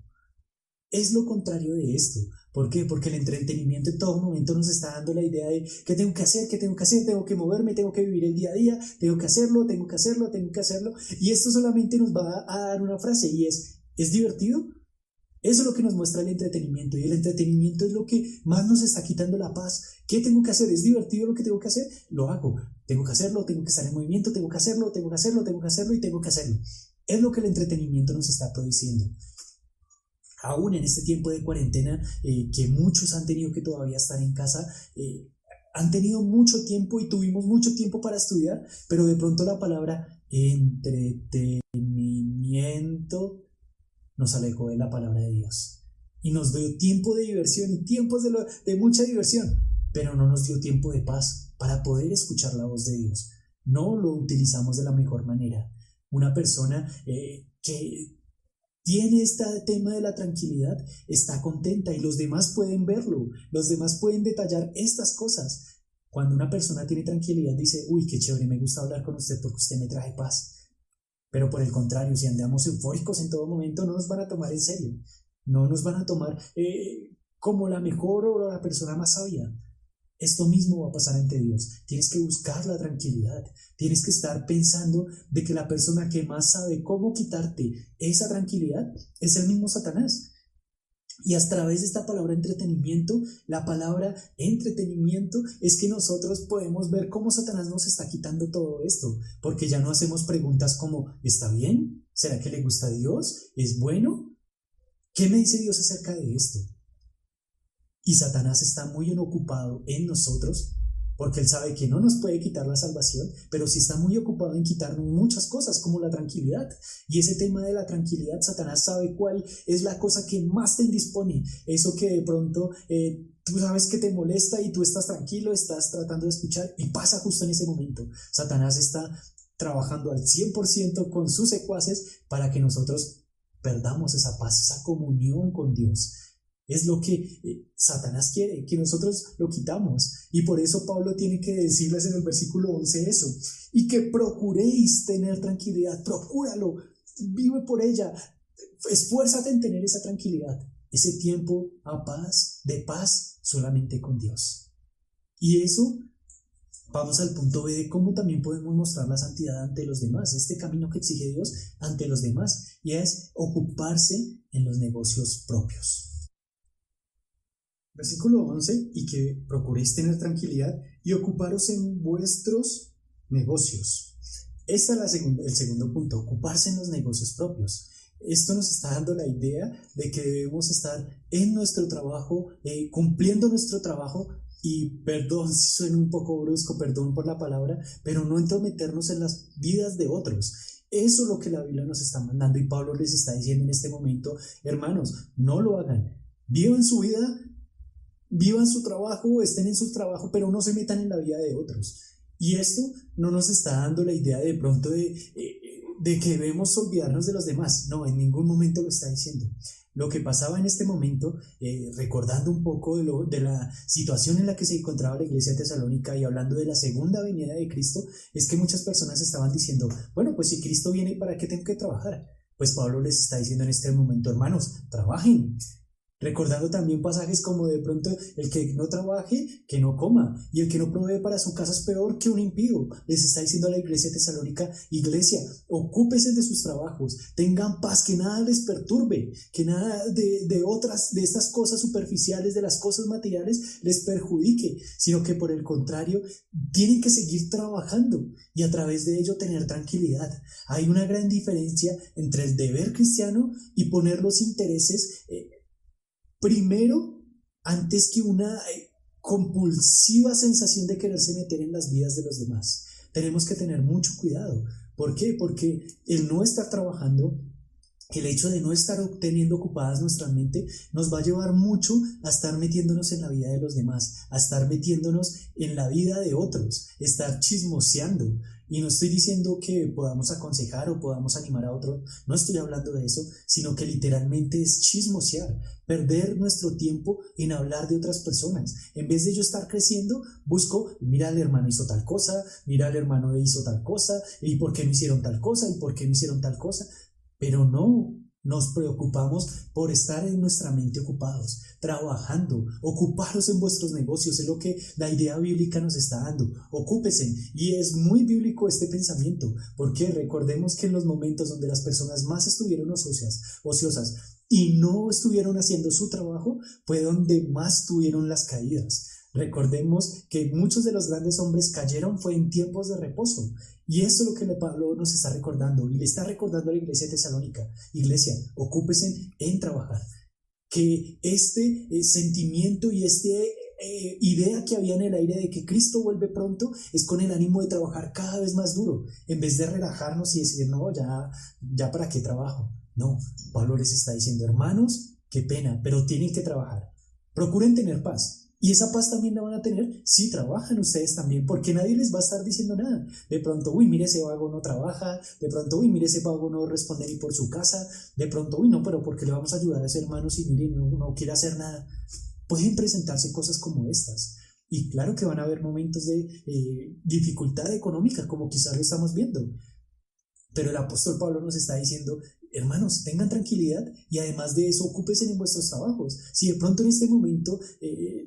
Es lo contrario de esto. ¿Por qué? Porque el entretenimiento en todo momento nos está dando la idea de qué tengo que hacer, tengo que moverme, tengo que vivir el día a día, tengo que hacerlo. Y esto solamente nos va a dar una frase y ¿es divertido? Eso es lo que nos muestra el entretenimiento, y el entretenimiento es lo que más nos está quitando la paz. ¿Qué tengo que hacer? ¿Es divertido lo que tengo que hacer? Lo hago. Tengo que hacerlo, tengo que estar en movimiento, tengo que hacerlo y tengo que hacerlo. Es lo que el entretenimiento nos está produciendo. Aún en este tiempo de cuarentena, que muchos han tenido que todavía estar en casa, han tenido mucho tiempo y tuvimos mucho tiempo para estudiar, pero de pronto la palabra entretenimiento nos alejó de la palabra de Dios y nos dio tiempo de diversión y tiempos de mucha diversión, pero no nos dio tiempo de paz para poder escuchar la voz de Dios. No lo utilizamos de la mejor manera. Una persona que tiene este tema de la tranquilidad está contenta y los demás pueden verlo, los demás pueden detallar estas cosas. Cuando una persona tiene tranquilidad dice, uy, qué chévere, me gusta hablar con usted porque usted me trae paz. Pero por el contrario, si andamos eufóricos en todo momento, no nos van a tomar en serio, no nos van a tomar como la mejor o la persona más sabia. Esto mismo va a pasar ante Dios. Tienes que buscar la tranquilidad. Tienes que estar pensando de que la persona que más sabe cómo quitarte esa tranquilidad es el mismo Satanás. Y a través de esta palabra entretenimiento, la palabra entretenimiento es que nosotros podemos ver cómo Satanás nos está quitando todo esto. Porque ya no hacemos preguntas como, ¿está bien? ¿Será que le gusta a Dios? ¿Es bueno? ¿Qué me dice Dios acerca de esto? Y Satanás está muy ocupado en nosotros porque él sabe que no nos puede quitar la salvación, pero sí está muy ocupado en quitarnos muchas cosas como la tranquilidad. Y ese tema de la tranquilidad, Satanás sabe cuál es la cosa que más te indispone. Eso que de pronto tú sabes que te molesta y tú estás tranquilo, estás tratando de escuchar y pasa justo en ese momento. Satanás está trabajando al 100% con sus secuaces para que nosotros perdamos esa paz, esa comunión con Dios. Es lo que Satanás quiere, que nosotros lo quitamos. Y por eso Pablo tiene que decirles en el versículo 11 eso. Y que procuréis tener tranquilidad, procúralo, vive por ella, esfuérzate en tener esa tranquilidad, ese tiempo de paz solamente con Dios. Y eso, vamos al punto B de cómo también podemos mostrar la santidad ante los demás, este camino que exige Dios ante los demás, y es ocuparse en los negocios propios. Versículo 11, y que procuréis tener tranquilidad y ocuparos en vuestros negocios. Este es el segundo punto, ocuparse en los negocios propios. Esto nos está dando la idea de que debemos estar en nuestro trabajo, cumpliendo nuestro trabajo, y perdón si suena un poco brusco, perdón por la palabra, pero no entrometernos en las vidas de otros. Eso es lo que la Biblia nos está mandando y Pablo les está diciendo en este momento, hermanos, no lo hagan. Vivan su vida, vivan su trabajo, estén en su trabajo, pero no se metan en la vida de otros. Y esto no nos está dando la idea de pronto de que debemos olvidarnos de los demás. No, en ningún momento lo está diciendo. Lo que pasaba en este momento, recordando un poco de la situación en la que se encontraba la iglesia de Tesalónica y hablando de la segunda venida de Cristo, es que muchas personas estaban diciendo, bueno, pues si Cristo viene, ¿para qué tengo que trabajar? Pues Pablo les está diciendo en este momento, hermanos, trabajen. Recordando también pasajes como de pronto el que no trabaje, que no coma, y el que no provee para su casa es peor que un impío. Les está diciendo a la iglesia de Tesalónica, iglesia, ocúpese de sus trabajos, tengan paz, que nada les perturbe, que nada de estas cosas superficiales, de las cosas materiales les perjudique, sino que por el contrario, tienen que seguir trabajando y a través de ello tener tranquilidad. Hay una gran diferencia entre el deber cristiano y poner los intereses primero, antes que una compulsiva sensación de quererse meter en las vidas de los demás. Tenemos que tener mucho cuidado. ¿Por qué? Porque el no estar trabajando, el hecho de no estar teniendo ocupadas nuestra mente, nos va a llevar mucho a estar metiéndonos en la vida de los demás, a estar metiéndonos en la vida de otros, estar chismoseando. Y no estoy diciendo que podamos aconsejar o podamos animar a otros, no estoy hablando de eso, sino que literalmente es chismosear, perder nuestro tiempo en hablar de otras personas. En vez de yo estar creciendo, busco, mira, el hermano hizo tal cosa, mira, el hermano hizo tal cosa, y por qué no hicieron tal cosa, y por qué no hicieron tal cosa. Pero no nos preocupamos por estar en nuestra mente ocupados, trabajando. Ocuparos en vuestros negocios, es lo que la idea bíblica nos está dando. Ocúpesen, y es muy bíblico este pensamiento, porque recordemos que en los momentos donde las personas más estuvieron ociosas y no estuvieron haciendo su trabajo, fue donde más tuvieron las caídas. Recordemos que muchos de los grandes hombres cayeron fue en tiempos de reposo. Y eso es lo que Pablo nos está recordando y le está recordando a la iglesia de Tesalónica. Iglesia, ocúpese en trabajar. Que este sentimiento y esta idea que había en el aire de que Cristo vuelve pronto es con el ánimo de trabajar cada vez más duro, en vez de relajarnos y decir, no, ya para qué trabajo. No, Pablo les está diciendo, hermanos, qué pena, pero tienen que trabajar. Procuren tener paz. Y esa paz también la van a tener si trabajan ustedes también, porque nadie les va a estar diciendo nada. De pronto, mire, ese vago no trabaja. De pronto, mire, ese vago no responde ni por su casa. De pronto, no, pero ¿por qué le vamos a ayudar a ese hermano si, mire, no quiere hacer nada? Pueden presentarse cosas como estas. Y claro que van a haber momentos de dificultad económica, como quizás lo estamos viendo. Pero el apóstol Pablo nos está diciendo, hermanos, tengan tranquilidad y además de eso, ocúpense en vuestros trabajos. Si de pronto en este momento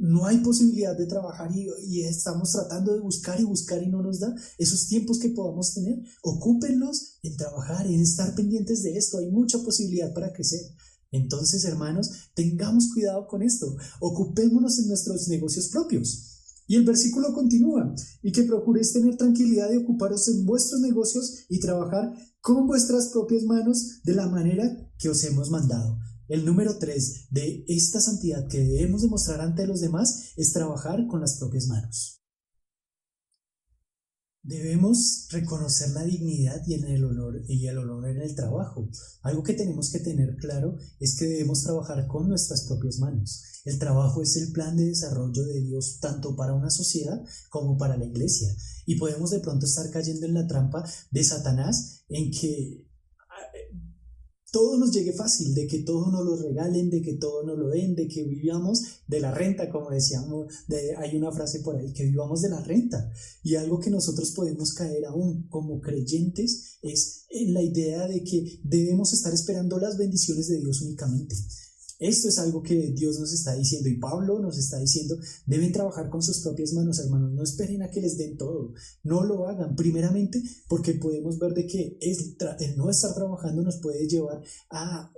no hay posibilidad de trabajar y estamos tratando de buscar y no nos da, esos tiempos que podamos tener, ocúpenlos en trabajar, en estar pendientes de esto. Hay mucha posibilidad para crecer. Entonces, hermanos, tengamos cuidado con esto. Ocupémonos en nuestros negocios propios. Y el versículo continúa, y que procuréis tener tranquilidad y ocuparos en vuestros negocios y trabajar con vuestras propias manos de la manera que os hemos mandado. El número 3 de esta santidad que debemos demostrar ante los demás es trabajar con las propias manos. Debemos reconocer la dignidad y el honor en el trabajo. Algo que tenemos que tener claro es que debemos trabajar con nuestras propias manos. El trabajo es el plan de desarrollo de Dios tanto para una sociedad como para la iglesia. Y podemos de pronto estar cayendo en la trampa de Satanás en que todo nos llegue fácil, de que todo nos lo regalen, de que todo nos lo den, de que vivamos de la renta, como decíamos, hay una frase por ahí, que vivamos de la renta. Y algo que nosotros podemos caer aún como creyentes es en la idea de que debemos estar esperando las bendiciones de Dios únicamente. Esto es algo que Dios nos está diciendo y Pablo nos está diciendo, deben trabajar con sus propias manos, hermanos, no esperen a que les den todo, no lo hagan, primeramente porque podemos ver de que el no estar trabajando nos puede llevar a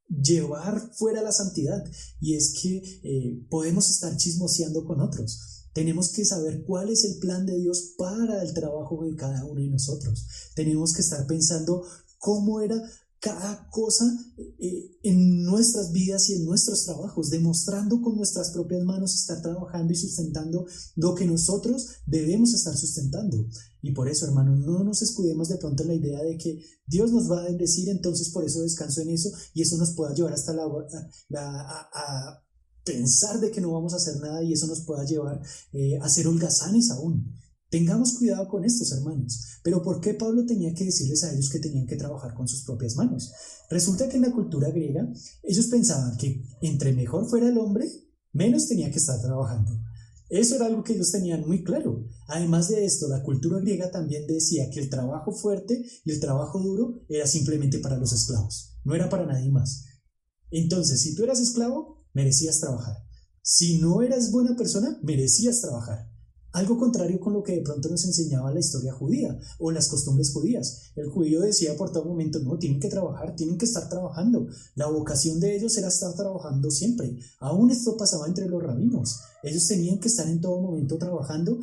llevar fuera la santidad, y es que podemos estar chismoseando con otros. Tenemos que saber cuál es el plan de Dios para el trabajo de cada uno de nosotros. Tenemos que estar pensando cómo era cada cosa en nuestras vidas y en nuestros trabajos, demostrando con nuestras propias manos estar trabajando y sustentando lo que nosotros debemos estar sustentando. Y por eso, hermanos, no nos escudemos de pronto en la idea de que Dios nos va a bendecir, entonces por eso descanso en eso, y eso nos pueda llevar hasta a pensar de que no vamos a hacer nada, y eso nos pueda llevar a ser holgazanes aún. Tengamos cuidado con estos, hermanos. Pero ¿por qué Pablo tenía que decirles a ellos que tenían que trabajar con sus propias manos? Resulta que en la cultura griega ellos pensaban que entre mejor fuera el hombre, menos tenía que estar trabajando. Eso era algo que ellos tenían muy claro. Además de esto, la cultura griega también decía que el trabajo fuerte y el trabajo duro era simplemente para los esclavos, no era para nadie más. Entonces, si tú eras esclavo, merecías trabajar. Si no eras buena persona, merecías trabajar. Algo contrario con lo que de pronto nos enseñaba la historia judía o las costumbres judías. El judío decía por todo momento, no, tienen que trabajar, tienen que estar trabajando. La vocación de ellos era estar trabajando siempre. Aún esto pasaba entre los rabinos. Ellos tenían que estar en todo momento trabajando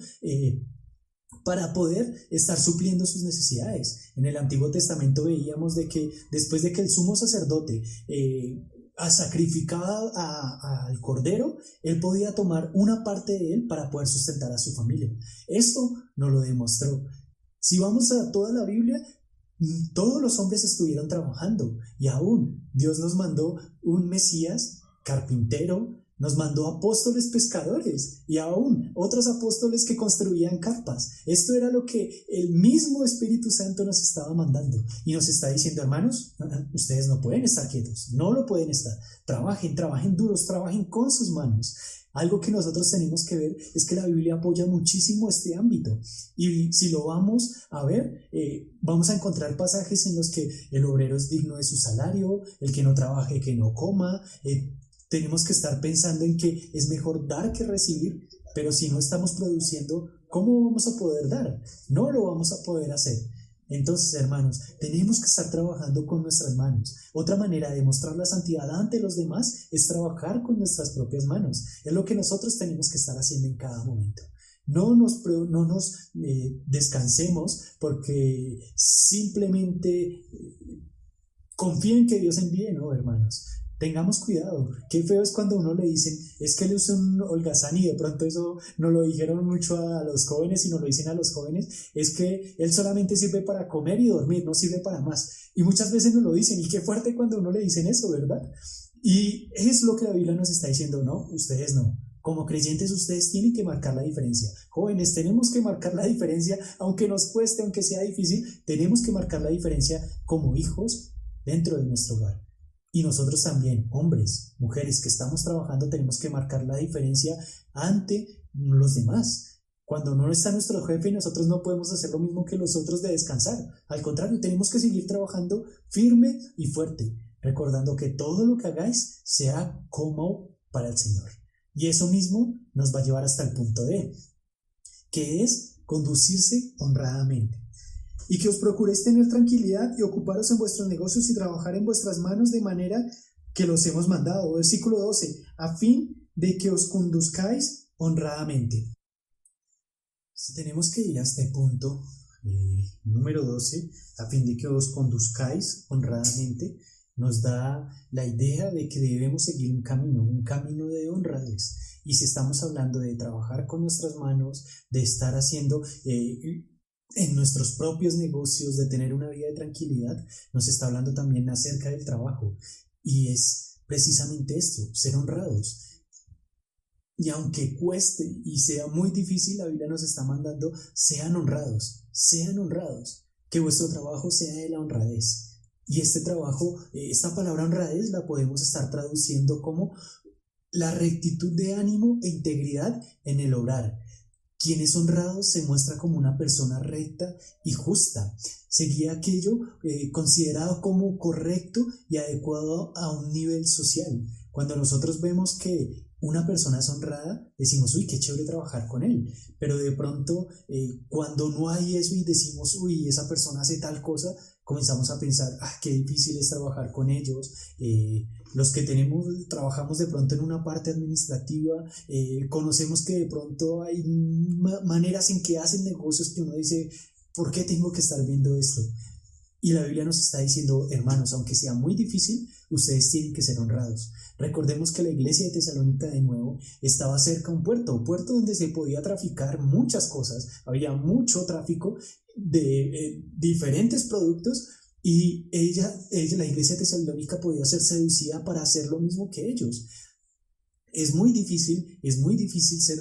para poder estar supliendo sus necesidades. En el Antiguo Testamento veíamos de que después de que el sumo sacerdote sacrificaba al cordero, él podía tomar una parte de él para poder sustentar a su familia. Esto nos lo demostró. Si vamos a toda la Biblia, todos los hombres estuvieron trabajando, y aún Dios nos mandó un Mesías carpintero, nos mandó apóstoles pescadores y aún otros apóstoles que construían carpas. Esto era lo que el mismo Espíritu Santo nos estaba mandando y nos está diciendo, hermanos, ustedes no pueden estar quietos, no lo pueden estar. Trabajen duros, trabajen con sus manos. Algo que nosotros tenemos que ver es que la Biblia apoya muchísimo este ámbito, y si lo vamos a ver, vamos a encontrar pasajes en los que el obrero es digno de su salario, el que no trabaje que no coma. Tenemos que estar pensando en que es mejor dar que recibir, pero si no estamos produciendo, ¿cómo vamos a poder dar? No lo vamos a poder hacer. Entonces, hermanos, tenemos que estar trabajando con nuestras manos. Otra manera de mostrar la santidad ante los demás es trabajar con nuestras propias manos. Es lo que nosotros tenemos que estar haciendo en cada momento. No nos descansemos porque simplemente confíen que Dios envíe, no, hermanos. Tengamos cuidado. Qué feo es cuando a uno le dicen, es que él es un holgazán, y de pronto eso no lo dijeron mucho a los jóvenes, y no lo dicen a los jóvenes, es que él solamente sirve para comer y dormir, no sirve para más. Y muchas veces nos lo dicen, y qué fuerte cuando a uno le dicen eso, ¿verdad? Y es lo que la Biblia nos está diciendo, no, ustedes no. Como creyentes ustedes tienen que marcar la diferencia. Jóvenes, tenemos que marcar la diferencia, aunque nos cueste, aunque sea difícil, tenemos que marcar la diferencia como hijos dentro de nuestro hogar. Y nosotros también, hombres, mujeres que estamos trabajando, tenemos que marcar la diferencia ante los demás. Cuando no está nuestro jefe, nosotros no podemos hacer lo mismo que los otros de descansar. Al contrario, tenemos que seguir trabajando firme y fuerte, recordando que todo lo que hagáis sea como para el Señor. Y eso mismo nos va a llevar hasta el punto D, que es conducirse honradamente. Y que os procuréis tener tranquilidad y ocuparos en vuestros negocios y trabajar en vuestras manos de manera que los hemos mandado. Versículo 12, a fin de que os conduzcáis honradamente. Si tenemos que ir a este punto, número 12, a fin de que os conduzcáis honradamente, nos da la idea de que debemos seguir un camino de honradez. Y si estamos hablando de trabajar con nuestras manos, de estar haciendo en nuestros propios negocios, de tener una vida de tranquilidad, nos está hablando también acerca del trabajo, y es precisamente esto, ser honrados. Y aunque cueste y sea muy difícil, la Biblia nos está mandando, sean honrados, que vuestro trabajo sea de la honradez. Y este trabajo, esta palabra honradez la podemos estar traduciendo como la rectitud de ánimo e integridad en el obrar. Quien es honrado se muestra como una persona recta y justa. Seguía aquello considerado como correcto y adecuado a un nivel social. Cuando nosotros vemos que una persona es honrada, decimos, uy, qué chévere trabajar con él. Pero de pronto, cuando no hay eso y decimos, uy, esa persona hace tal cosa, comenzamos a pensar, qué difícil es trabajar con ellos. Los que trabajamos de pronto en una parte administrativa, conocemos que de pronto hay maneras en que hacen negocios que uno dice, ¿por qué tengo que estar viendo esto? Y la Biblia nos está diciendo, hermanos, aunque sea muy difícil, ustedes tienen que ser honrados. Recordemos que la iglesia de Tesalónica, de nuevo, estaba cerca a un puerto donde se podía traficar muchas cosas. Había mucho tráfico de diferentes productos y la iglesia de Tesalónica podía ser seducida para hacer lo mismo que ellos. Es muy difícil ser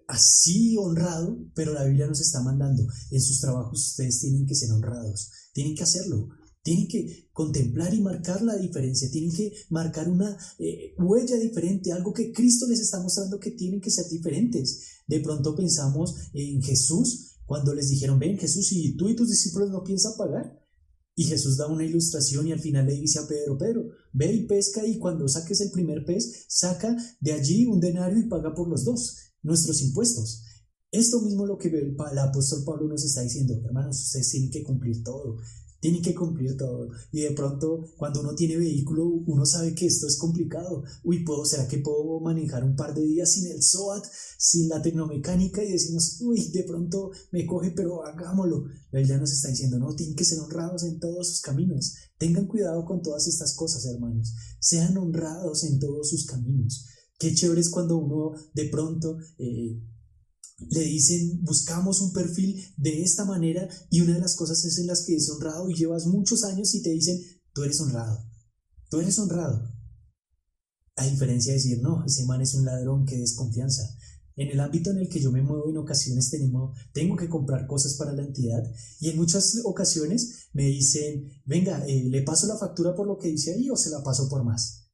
así honrado, pero la Biblia nos está mandando, en sus trabajos ustedes tienen que ser honrados, tienen que hacerlo, tienen que contemplar y marcar la diferencia, tienen que marcar una huella diferente, algo que Cristo les está mostrando que tienen que ser diferentes. De pronto pensamos en Jesús, cuando les dijeron, ven Jesús, ¿y tú y tus discípulos no piensan pagar? Y Jesús da una ilustración y al final le dice a Pedro, ve y pesca y cuando saques el primer pez, saca de allí un denario y paga por los dos, nuestros impuestos. Esto mismo lo que el apóstol Pablo nos está diciendo, hermanos, ustedes tienen que cumplir todo. Tienen que cumplir todo. Y de pronto, cuando uno tiene vehículo, uno sabe que esto es complicado. ¿Será que puedo manejar un par de días sin el SOAT, sin la tecnomecánica? Y decimos, de pronto me coge, pero hagámoslo. La Biblia nos está diciendo, no, tienen que ser honrados en todos sus caminos. Tengan cuidado con todas estas cosas, hermanos. Sean honrados en todos sus caminos. Qué chévere es cuando uno de pronto le dicen, buscamos un perfil de esta manera y una de las cosas es en las que es honrado y llevas muchos años y te dicen, tú eres honrado. A diferencia de decir, no, ese man es un ladrón, qué desconfianza. En el ámbito en el que yo me muevo, en ocasiones tengo que comprar cosas para la entidad y en muchas ocasiones me dicen, venga, ¿le paso la factura por lo que dice ahí o se la paso por más?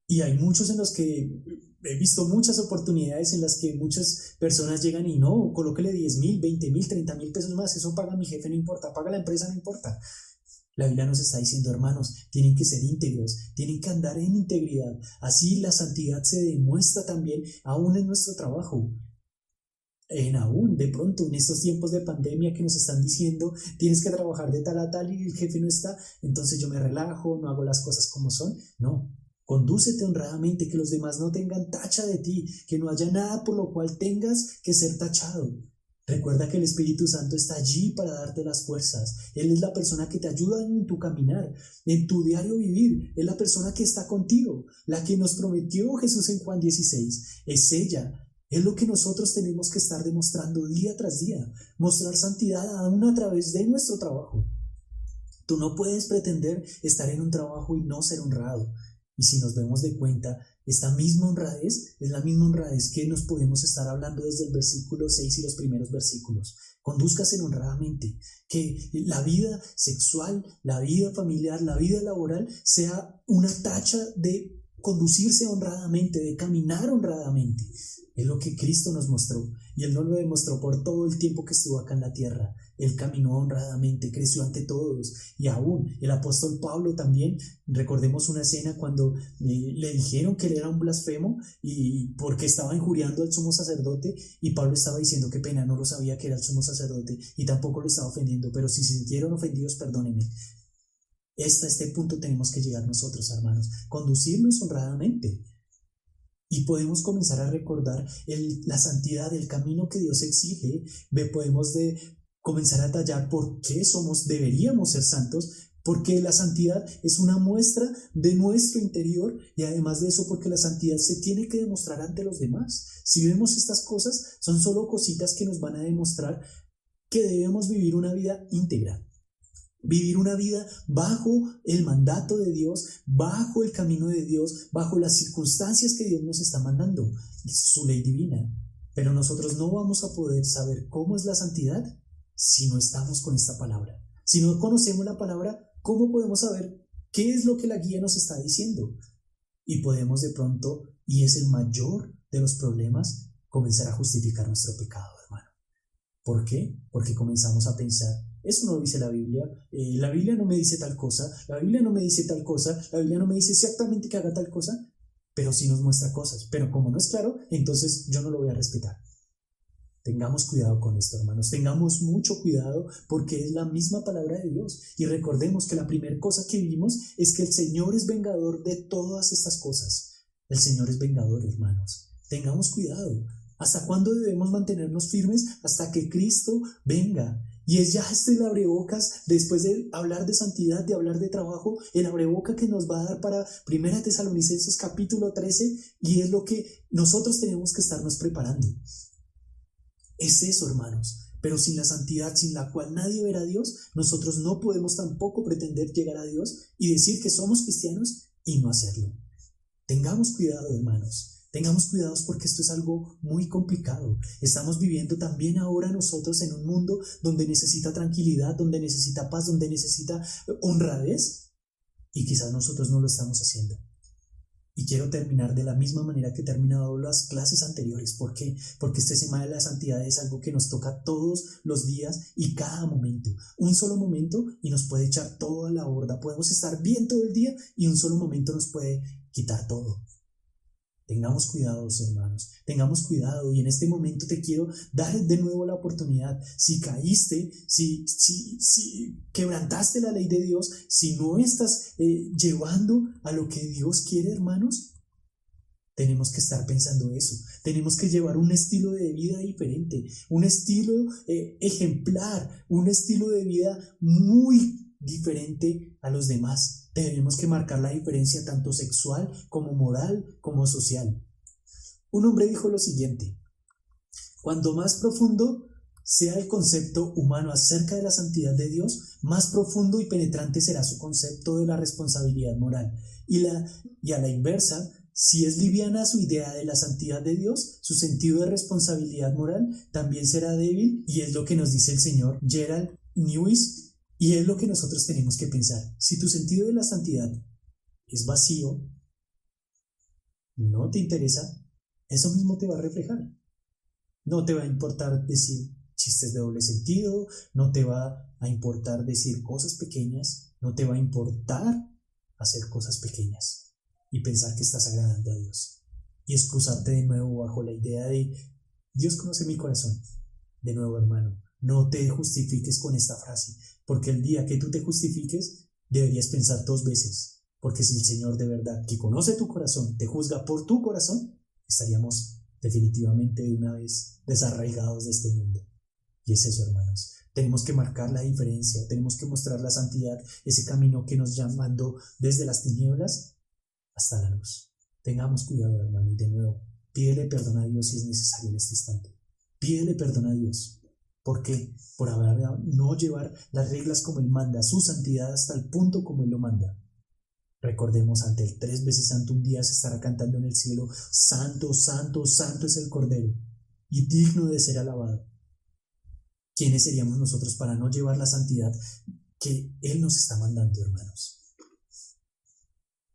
Y hay muchos en los que he visto muchas oportunidades en las que muchas personas llegan y no, colóquele 10,000, 20,000, 30,000 pesos más, eso paga mi jefe, no importa, paga la empresa, no importa. La Biblia nos está diciendo, hermanos, tienen que ser íntegros, tienen que andar en integridad. Así la santidad se demuestra también aún en nuestro trabajo. De pronto en estos tiempos de pandemia que nos están diciendo tienes que trabajar de tal a tal y el jefe no está, entonces yo me relajo, no hago las cosas como son. No. Condúcete honradamente, que los demás no tengan tacha de ti, que no haya nada por lo cual tengas que ser tachado. Recuerda que el Espíritu Santo está allí para darte las fuerzas. Él es la persona que te ayuda en tu caminar, en tu diario vivir. Es la persona que está contigo, la que nos prometió Jesús en Juan 16. Es ella. Es lo que nosotros tenemos que estar demostrando día tras día. Mostrar santidad aún a través de nuestro trabajo. Tú no puedes pretender estar en un trabajo y no ser honrado. Y si nos vemos de cuenta, esta misma honradez es la misma honradez que nos podemos estar hablando desde el versículo 6 y los primeros versículos. Condúzcase honradamente, que la vida sexual, la vida familiar, la vida laboral sea una tacha de conducirse honradamente, de caminar honradamente. Es lo que Cristo nos mostró y Él nos lo demostró por todo el tiempo que estuvo acá en la tierra. Él caminó honradamente, creció ante todos y aún el apóstol Pablo también, recordemos una escena cuando le dijeron que él era un blasfemo y porque estaba injuriando al sumo sacerdote y Pablo estaba diciendo qué pena, no lo sabía que era el sumo sacerdote y tampoco lo estaba ofendiendo, pero si se sintieron ofendidos, perdónenme. Hasta este punto tenemos que llegar nosotros, hermanos, conducirnos honradamente. Y podemos comenzar a recordar la santidad, el camino que Dios exige. Podemos comenzar a tallar por qué deberíamos ser santos, porque la santidad es una muestra de nuestro interior y además de eso porque la santidad se tiene que demostrar ante los demás. Si vemos estas cosas, son solo cositas que nos van a demostrar que debemos vivir una vida íntegra. Vivir una vida bajo el mandato de Dios, bajo el camino de Dios, bajo las circunstancias que Dios nos está mandando, su ley divina. Pero nosotros no vamos a poder saber cómo es la santidad si no estamos con esta palabra. Si no conocemos la palabra, ¿cómo podemos saber qué es lo que la guía nos está diciendo? Y podemos de pronto, y es el mayor de los problemas, comenzar a justificar nuestro pecado, hermano. ¿Por qué? Porque comenzamos a pensar, eso no dice la Biblia no me dice tal cosa, la Biblia no me dice tal cosa, la Biblia no me dice exactamente que haga tal cosa, pero sí nos muestra cosas, pero como no es claro, entonces yo no lo voy a respetar. Tengamos cuidado con esto, hermanos, tengamos mucho cuidado porque es la misma palabra de Dios y recordemos que la primera cosa que vimos es que el Señor es vengador de todas estas cosas. El Señor es vengador, hermanos, tengamos cuidado. ¿Hasta cuándo debemos mantenernos firmes? Hasta que Cristo venga. Y es ya el abrebocas, después de hablar de santidad, de hablar de trabajo, el abreboca que nos va a dar para 1 Tesalonicenses capítulo 13, y es lo que nosotros tenemos que estarnos preparando. Es eso, hermanos. Pero sin la santidad, sin la cual nadie verá a Dios, nosotros no podemos tampoco pretender llegar a Dios y decir que somos cristianos y no hacerlo. Tengamos cuidado, hermanos. Tengamos cuidados porque esto es algo muy complicado. Estamos viviendo también ahora nosotros en un mundo donde necesita tranquilidad, donde necesita paz, donde necesita honradez, y quizás nosotros no lo estamos haciendo. Y quiero terminar de la misma manera que he terminado las clases anteriores. ¿Por qué? Porque este tema de la santidad es algo que nos toca todos los días y cada momento. Un solo momento y nos puede echar todo a la borda. Podemos estar bien todo el día y un solo momento nos puede quitar todo. Tengamos cuidado, hermanos, tengamos cuidado, y en este momento te quiero dar de nuevo la oportunidad. Si caíste, si quebrantaste la ley de Dios, si no estás llevando a lo que Dios quiere, hermanos, tenemos que estar pensando eso. Tenemos que llevar un estilo de vida diferente, un estilo ejemplar, un estilo de vida muy diferente a los demás. Tenemos que marcar la diferencia tanto sexual como moral como social. Un hombre dijo lo siguiente: cuanto más profundo sea el concepto humano acerca de la santidad de Dios, más profundo y penetrante será su concepto de la responsabilidad moral. Y a la inversa, si es liviana su idea de la santidad de Dios, su sentido de responsabilidad moral también será débil, y es lo que nos dice el señor Gerald Lewis. Y es lo que nosotros tenemos que pensar. Si tu sentido de la santidad es vacío, no te interesa, eso mismo te va a reflejar. No te va a importar decir chistes de doble sentido, no te va a importar decir cosas pequeñas, no te va a importar hacer cosas pequeñas y pensar que estás agradando a Dios. Y excusarte de nuevo bajo la idea de Dios conoce mi corazón. De nuevo, hermano, no te justifiques con esta frase. Porque el día que tú te justifiques, deberías pensar 2 veces. Porque si el Señor de verdad, que conoce tu corazón, te juzga por tu corazón, estaríamos definitivamente de una vez desarraigados de este mundo. Y es eso, hermanos. Tenemos que marcar la diferencia, tenemos que mostrar la santidad, ese camino que nos llamando desde las tinieblas hasta la luz. Tengamos cuidado, hermano, y de nuevo, pídele perdón a Dios si es necesario en este instante. Pídele perdón a Dios. ¿Por qué? Por no llevar las reglas como Él manda, su santidad hasta el punto como Él lo manda. Recordemos, ante el 3 veces santo un día se estará cantando en el cielo: santo, santo, santo es el Cordero, y digno de ser alabado. ¿Quiénes seríamos nosotros para no llevar la santidad que Él nos está mandando, hermanos?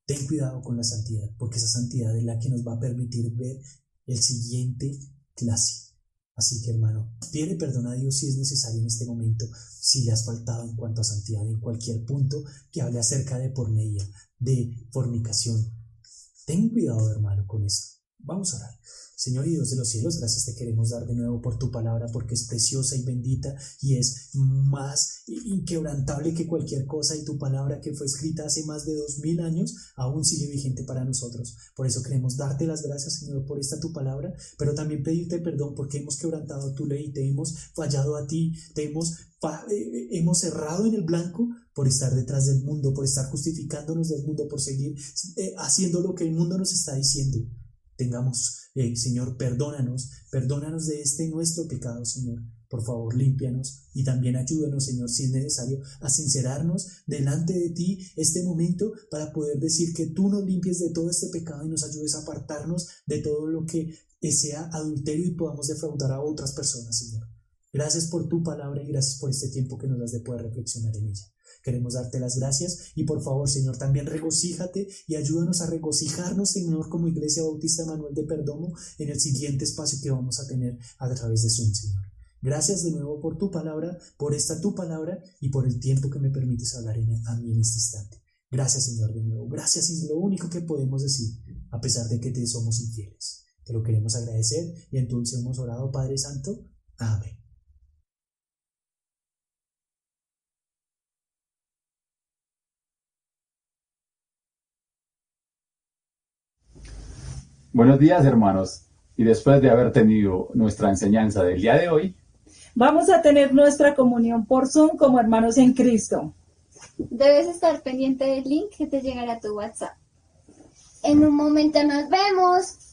Ten cuidado con la santidad, porque esa santidad es la que nos va a permitir ver el siguiente clase. Así que, hermano, pide perdón a Dios si es necesario en este momento, si le has faltado en cuanto a santidad en cualquier punto que hable acerca de porneia, de fornicación. Ten cuidado, hermano, con esto. Vamos a orar. Señor y Dios de los cielos, gracias te queremos dar de nuevo por tu palabra, porque es preciosa y bendita y es más inquebrantable que cualquier cosa, y tu palabra, que fue escrita hace más de 2000 años, aún sigue vigente para nosotros. Por eso queremos darte las gracias, Señor, por esta tu palabra, pero también pedirte perdón porque hemos quebrantado tu ley, te hemos fallado a ti, hemos errado en el blanco por estar detrás del mundo, por estar justificándonos del mundo, por seguir haciendo lo que el mundo nos está diciendo. Señor, perdónanos de este nuestro pecado, Señor. Por favor, límpianos y también ayúdanos, Señor, si es necesario, a sincerarnos delante de ti este momento para poder decir que tú nos limpies de todo este pecado y nos ayudes a apartarnos de todo lo que sea adulterio y podamos defraudar a otras personas, Señor. Gracias por tu palabra y gracias por este tiempo que nos das de poder reflexionar en ella. Queremos darte las gracias y por favor, Señor, también regocíjate y ayúdanos a regocijarnos, Señor, como Iglesia Bautista Manuel de Perdomo, en el siguiente espacio que vamos a tener a través de Zoom, Señor. Gracias de nuevo por tu palabra, por esta tu palabra y por el tiempo que me permites hablar a mí en este instante. Gracias, Señor, de nuevo. Gracias es lo único que podemos decir, a pesar de que te somos infieles. Te lo queremos agradecer y en tu dulce hemos orado, Padre Santo. Amén. Buenos días, hermanos. Y después de haber tenido nuestra enseñanza del día de hoy, vamos a tener nuestra comunión por Zoom como hermanos en Cristo. Debes estar pendiente del link que te llegará a tu WhatsApp. En un momento nos vemos.